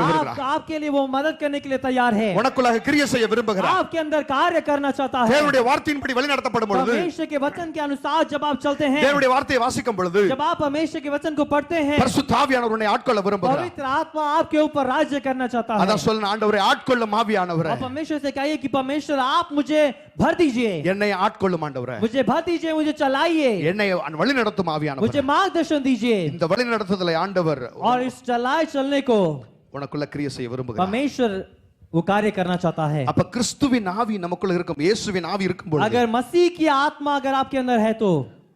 आपके लिए वो मदद करने के लिए तैयार है. உனக்குள்ள கிரியை செய்ய விரும்புகிறார். आपके अंदर कार्य करना चाहता है. தேவனுடைய வார்த்தையின்படி வழி நடத்தப்படும் பொழுது, परमेश्वर के वचन के अनुसार जब आप चलते हैं, தேவனுடைய வார்த்தையை வாசிக்கும் பொழுது, जब आप परमेश्वर के वचन को पढ़ते हैं, பரிசுத்த ஆவியானவர் உன்னை ஆட்கொள்ள விரும்புகிறார். पवित्र आत्मा आपके ऊपर राज्य करना चाहता है. அதான் சொல்லுங்க, ஆண்டவரே ஆட்கொள்ளும் ஆவியானவரே, और परमेश्वर से कहिए कि परमेश्वर आप मुझे भर दीजिए, என்னை ஆட்கொள்ளும் ஆண்டவரே, मुझे भर दीजिए, मुझे चलाइए, என்னை வழி நடத்தும் ஆவியானவரே. मुझे मार्गदर्शन दीजिए. இந்த வழி நடத்துதலை ஆண்டவர் और इस चलने को உனக்குள்ள கிரியை செய்ய விரும்புகிறார். परमेश्वर वो कार्य करना चाहता है. அப்ப கிறிஸ்துவின் ஆவி நமக்குள்ள இருக்கும், இயேசுவின் ஆவி இருக்கும் பொழுது, अगर मसीह की आत्मा अगर आपके अंदर है तो,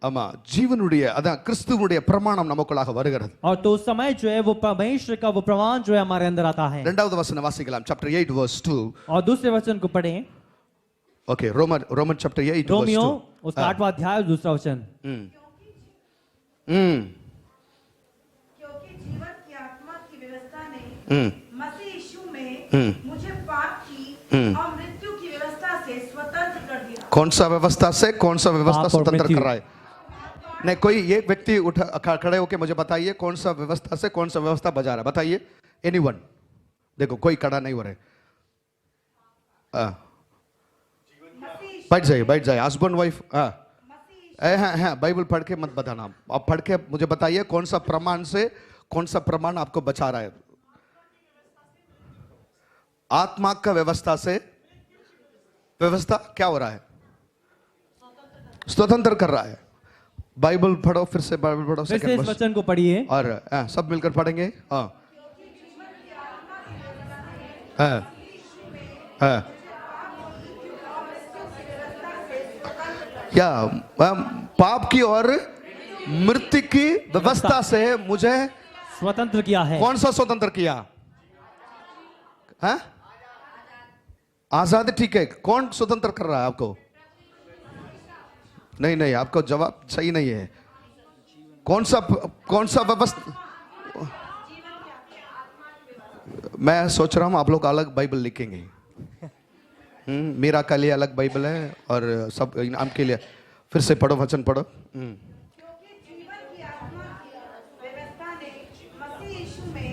ஆமா, ஜீவனுடைய அதான் கிறிஸ்துவுடைய பிரமாணம் நமக்குள்ளாக வருகிறது. और तो उस समय जो है वो परमेश्वर का वो प्रमाण जो है हमारे अंदर आता है. இரண்டாவது வசனம் வாசிக்கலாம், chapter 8 verse 2. और दूसरे वचन को पढ़ें. Okay, Roman chapter 8 verse 2. Romeo उसका 8वां अध्याय दूसरा वचन. क्योंकि जीवन की आत्मा की व्यवस्था ने मसीह यीशु में मुझे पाप की और मृत्यु की व्यवस्था से स्वतंत्र कर दिया. कौन सा व्यवस्था से कौन सा व्यवस्था पाप और स्वतंत्र मृत्यु. कर रहा है? नहीं, कोई एक व्यक्ति उठा खड़े होके मुझे बताइए, कौन सा व्यवस्था से कौन सा व्यवस्था बजा रहा है? बताइए, एनीवन. देखो कोई खड़ा नहीं हो रहे. बैठ जाइए हस्बैंड वाइफ. हाँ, बाइबल पढ़ के मत बताना, आप पढ़ के मुझे बताइए कौन सा प्रमाण से कौन सा प्रमाण आपको बचा रहा है. आत्मा का व्यवस्था से व्यवस्था क्या हो रहा है? स्वतंत्र कर रहा है. बाइबल पढ़ो, फिर से बाइबल पढ़ो, फिर से सेकंड इस वर्स, वचन को पढ़िए. और सब मिलकर पढ़ेंगे. क्या पाप की और मृत्यु की व्यवस्था से मुझे स्वतंत्र किया है. कौन सा स्वतंत्र किया? हाँ? आजादी, ठीक है. कौन स्वतंत्र कर रहा है आपको? नहीं, आपको जवाब सही नहीं है. कौन सा व्यवस्था? मैं सोच रहा हूं आप लोग अलग बाइबल लिखेंगे. मेरा के लिए अलग बाइबल है और सब इनाम के लिए. फिर से पढ़ो, वचन पढ़ो. क्योंकि जीवन की आत्मा की व्यवस्था ने मसीह यीशु में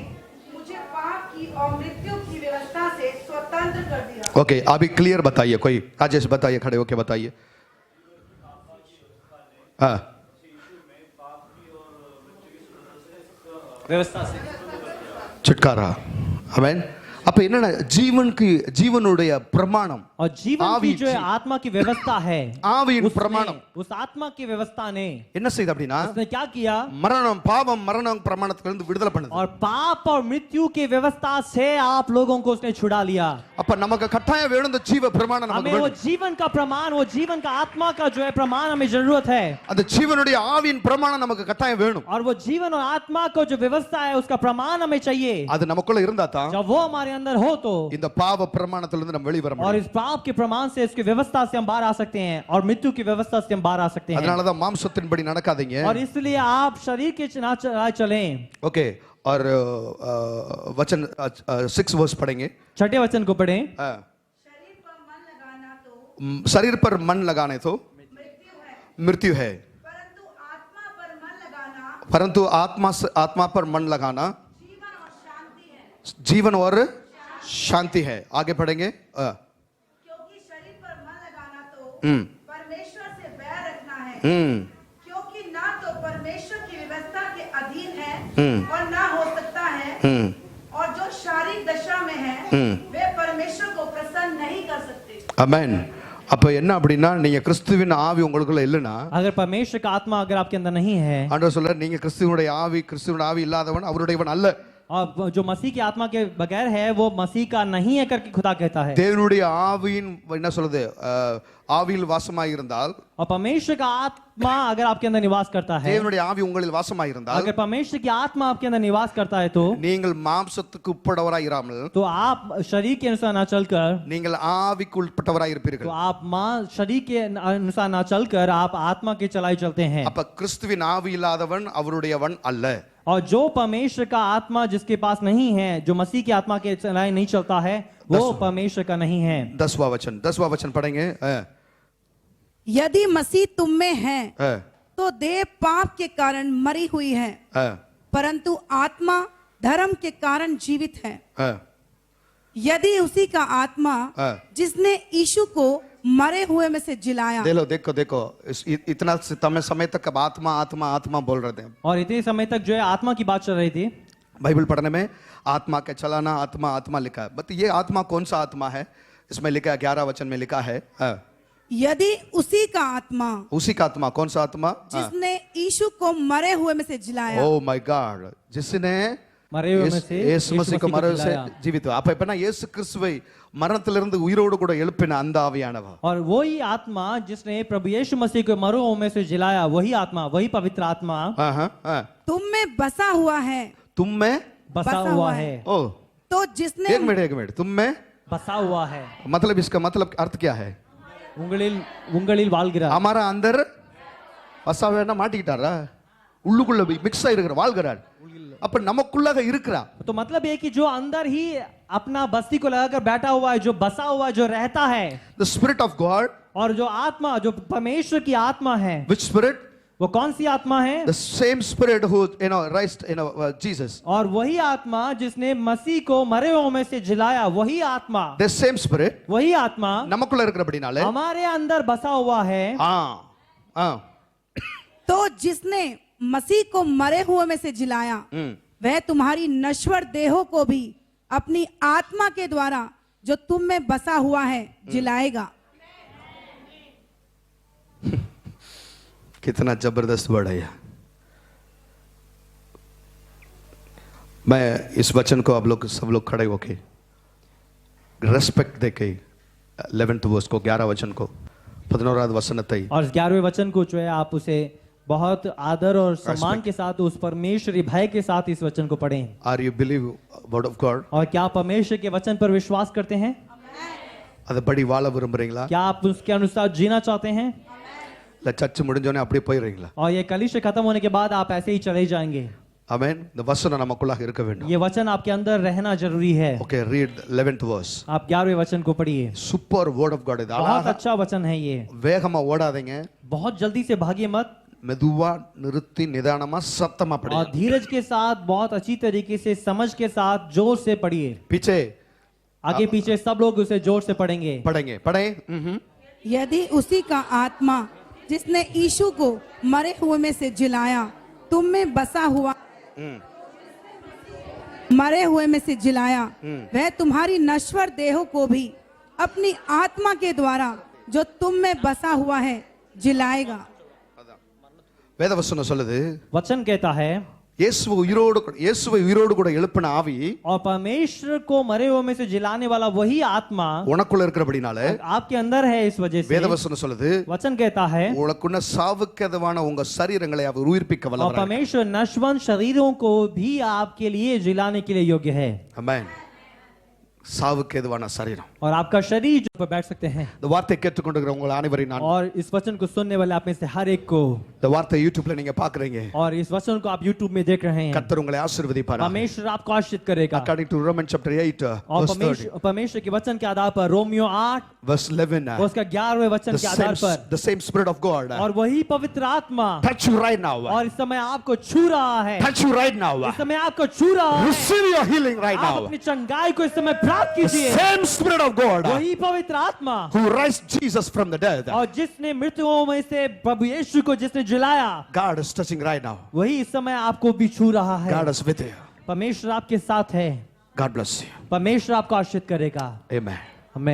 मुझे पाप की और मृत्यु की व्यवस्था से स्वतंत्र कर दिया. ओके, अभी क्लियर बताइए. कोई राजेश बताइए, खड़े होके बताइए. हाँ, व्यवस्था से छुटकारा. आमेन. அப்ப என்னன்னா ஜீவனுடைய பிரமாணம், और जीवन की जो है आत्मा की व्यवस्था है, ஆவியின் பிரமாணம், उस आत्मा की व्यवस्था ने என்ன செய்யுது அப்படின்னா, उसने क्या किया? மரணம், பாவம், மரணம் பிரமாணத்திலிருந்து விடுதலை பண்ணுது. और पाप और मृत्यु की व्यवस्था से आप लोगों को उसने छुड़ा लिया. அப்ப நமக்கு கட்டாயம் வேணும் இந்த ஜீவ பிரமாணம். நமக்கு हमें वो வேணும். जीवन का प्रमाण, वो जीवन का आत्मा का जो है प्रमाण हमें जरूरत है. அந்த ஜீவனுடைய ஆவியின் பிரமாணம் நமக்கு கட்டாயம் வேணும். और वो जीवन और आत्मा को जो व्यवस्था है उसका प्रमाण हमें चाहिए. அது நமக்குள்ள இருந்தா தான் जब वो हमारे अंदर हो तो, இந்த பாவ பிரமாணத்திலிருந்து நம்ம வெளிய வர और முடியும். इस पाप के प्रमाण से, इसकी व्यवस्था से हम बाहर आ सकते हैं, और मृत्यु की व्यवस्था से हम बाहर आ सकते हैं. அதனால தான் மாம்சத்தின்படி நடக்காதீங்க. और इसलिए आप शरीर के चलें. ओके, और वचन 6 वर्स पढ़ेंगे. छठे वचन को पढ़ें. शरीर पर मन लगाना तो शरीर पर मन लगाने तो मृत्यु है, परंतु आत्मा पर मन लगाना जीवन और शांति है. आगे पढ़ेंगे. क्योंकि शरीर पर मन लगाना तो परमेश्वर से बैर रखना है, क्योंकि ना तो परमेश्वर की व्यवस्था के अधीन है और ना हो सकता है, और जो शारीरिक दशा में है वे परमेश्वर को प्रसन्न नहीं कर सकते. आमेन. அப்ப என்ன அப்படின்னா, நீங்க கிறிஸ்துவின் ஆவி உங்களுக்குள்ள இல்லைன்னா, अगर परमेश्वर का आत्मा अगर आपके अंदर नहीं है, ஆண்டவர் சொல்றார், நீங்க கிறிஸ்துவினுடைய ஆவி இல்லாதவன் அவருடையவன் அல்ல. और जो मसीह की आत्मा के बगैर है वो मसीह का नहीं है करके खुदा कहता है. தேவனுடைய ஆவியின் என்ன சொல்றது, ஆவியில் வாசமாய் இருந்தால், और परमेश्वर का आत्मा अगर आपके अंदर निवास करता है, தேவனுடைய ஆவி உங்களில் வாசமாய் இருந்தால், अगर परमेश्वर की आत्मा आपके अंदर निवास करता है तो நீங்கள் மாம்சத்துக்கு உட்பட்டவராய் இராமல், तो आप शरीर के अनुसार ना चलकर, நீங்கள் ஆவிக்கு உட்பட்டவராய் तो இருப்பீர்கள். आप शरीर के अनुसार ना चलकर आप आत्मा के चलाई चलते हैं. அப்ப கிறிஸ்துவின் ஆவி இல்லாதவன் அவருடையவன் அல்ல. और जो परमेश्वर का आत्मा जिसके पास नहीं है, जो मसीह की आत्मा के चलाई नहीं चलता है, वो परमेश्वर का नहीं है. 10वां वचन पढ़ेंगे. यदि मसीह तुम में है है, तो देह पाप के कारण मरी हुई है, है, परंतु आत्मा धर्म के कारण जीवित है। है, यदि उसी का आत्मा हाँ। जिसने यीशु को मरे हुए में से जिलाया। देखो देखो इतना समय तक अब आत्मा आत्मा आत्मा बोल रहे थे। और इतने समय तक जो है आत्मा की बात चल रही थी। बाइबल पढ़ने में आत्मा के चलाना आत्मा आत्मा लिखा है, बट ये आत्मा कौन सा आत्मा है? इसमें लिखा है 11 वचन में लिखा है यदि उसी का आत्मा, उसी का आत्मा कौन सा आत्मा? जिसने यीशु को मरे हुए में से जिलाया। ओ माय गॉड, जिसने மறைவு மெசே இயேசு மசீஹ் மரணத்தை ஜீவித்து அப்ப இப்ப இயேசு கிறிஸ்துவை மரணத்திலிருந்து உயிரோடு கூட எழுப்பின அந்த ஆவியானவர்। और वही आत्मा जिसने प्रभु यीशु मसीह को मरों में से जिलाया, वही आत्मा, वही पवित्र आत्मा तुम में बसा हुआ है। तुम में बसा हुआ है। ओ तो जिसने एक मिनट तुम में बसा हुआ है, मतलब इसका मतलब अर्थ क्या है? உங்களில் வாழ்கிறார்। हमारा अंदर बसा हुआ ना மாட்டிக்கிட்டாரா? உள்ளுக்குள்ள மிக்ஸ் ஆயிருக்கிற வாழ்கிறார், அப்ப நமக்குள்ளாக இருக்கிறார்। तो मतलब ये कि जो अंदर ही अपना बस्ती को लगाकर बैठा हुआ है, जो बसा हुआ है, जो रहता है, the spirit of God, और जो आत्मा, जो परमेश्वर की आत्मा है, which spirit? वो कौन सी आत्मा है? The same spirit who raised Jesus, और वही आत्मा जिसने मसीह को मरे हुओं में से जिलाया, वही आत्मा, the same spirit वही आत्मा நமக்குள்ள இருக்கிறபடினாலே हमारे अंदर बसा हुआ है। तो जिसने मसीह को मरे हुए में से जिलाया, वह तुम्हारी नश्वर देहों को भी अपनी आत्मा के द्वारा जो तुम में बसा हुआ है जिलाएगा। कितना जबरदस्त वर्ड है। मैं इस वचन को आप लोग सब लोग खड़े होके रेस्पेक्ट देके 11th वर्स को 11 वचन को 11वां वचनத்தை और 11वें वचन को जो है आप उसे बहुत आदर और सम्मान के साथ, उस परमेश्वरी भय के साथ इस वचन को पढ़ें। Are you believe word of God? और क्या परमेश्वर के वचन पर विश्वास करते हैं? அது படி வாழ விரும்புறீங்களா? क्या आप उसके अनुसार जीना चाहते हैं? இல்ல சர்ச் முடிஞ்சோனே அப்படியே போயிடுறீங்களா? और ये कलीसिया खत्म होने के बाद आप ऐसे ही चले जाएंगे? आमेन। இந்த வசனம் நமக்குள்ளாக இருக்க வேண்டும்। ये वचन आपके अंदर रहना जरूरी है। Okay, read 11th verse. आप 11वें वचन को पढ़िए। सुपर वर्ड ऑफ गॉड है। बहुत अच्छा वचन है ये। வேகமா ஓடாதீங்க, बहुत जल्दी से भागिए मत, மெதுவா நிறுத்தி நிதானமா சத்தமா और படிங்க। धीरज के साथ, बहुत अच्छी तरीके से, समझ के साथ, जोर से पढ़िए। पीछे आगे पीछे सब लोग उसे जोर से पढ़ेंगे। पढ़ें। यदि उसी का आत्मा जिसने यीशु को मरे हुए में से जिलाया, तुम में बसा हुआ, मरे हुए में से जिलाया, वह तुम्हारी नश्वर देहों को भी अपनी आत्मा के द्वारा जो तुम में बसा हुआ है जिलाएगा। வேதவசனம் சொல்லுது, वचन कहता है இயேசுவை உயிரோடு கூட எழுப்பின ஆவி, और परमेश्वर को मरे हुए में से जिलाने वाला वही आत्मा உனக்குள்ள இருக்கிறபடினால आपके अंदर है। इस वजह से வேதவசனம் சொல்லுது, वचन कहता है உனக்குள்ள சாவுக்கேதுவான உங்க சரீரங்களை அவர் உயிர்ப்பிக்க और வல்லவராக। परमेश्वर नश्वर शरीरों को भी आपके लिए जिलाने के लिए योग्य है। आमेन। சாவுக்கேதுவான சரீரம்। और आपका शरीर जो पर बैठ सकते हैं। இந்த வார்த்தை கேட்டுக்கொண்டிருக்கிற உங்கள் அனைவரையும் நான், और इस वचन को सुनने वाले आप में से हर एक को, இந்த வார்த்தை யூடியூப்ல நீங்க பாக்குறீங்க, और इस वचन को आप YouTube में देख रहे हैं, கர்த்தர் உங்களை ஆசீர்வதிப்பாராக। परमेश्वर आपको आशीष करेगा। According to Romans chapter 8 और verse 30, परमेश्वर के वचन के आधार पर रोमियो 8 verse 11, उसका 11वें वचन के आधार पर, the same spirit of God और वही पवित्र आत्मा touch you right now, और इस समय आपको छू रहा है, touch you right now, इस समय आपको छू रहा है। receive your healing right आप now। अपनी चंगाई को इस समय प्राप्त The कीजिए। same spirit of God वही पवित्र आत्मा who raised Jesus from the dead, और जिसने मृत्युओं में से प्रभु यीशु को जिसने जिलाया, God is touching right now। वही इस समय आपको भी छू रहा है। God is with you। परमेश्वर आपके साथ है। God bless you। परमेश्वर आपको आशीष करेगा। Amen।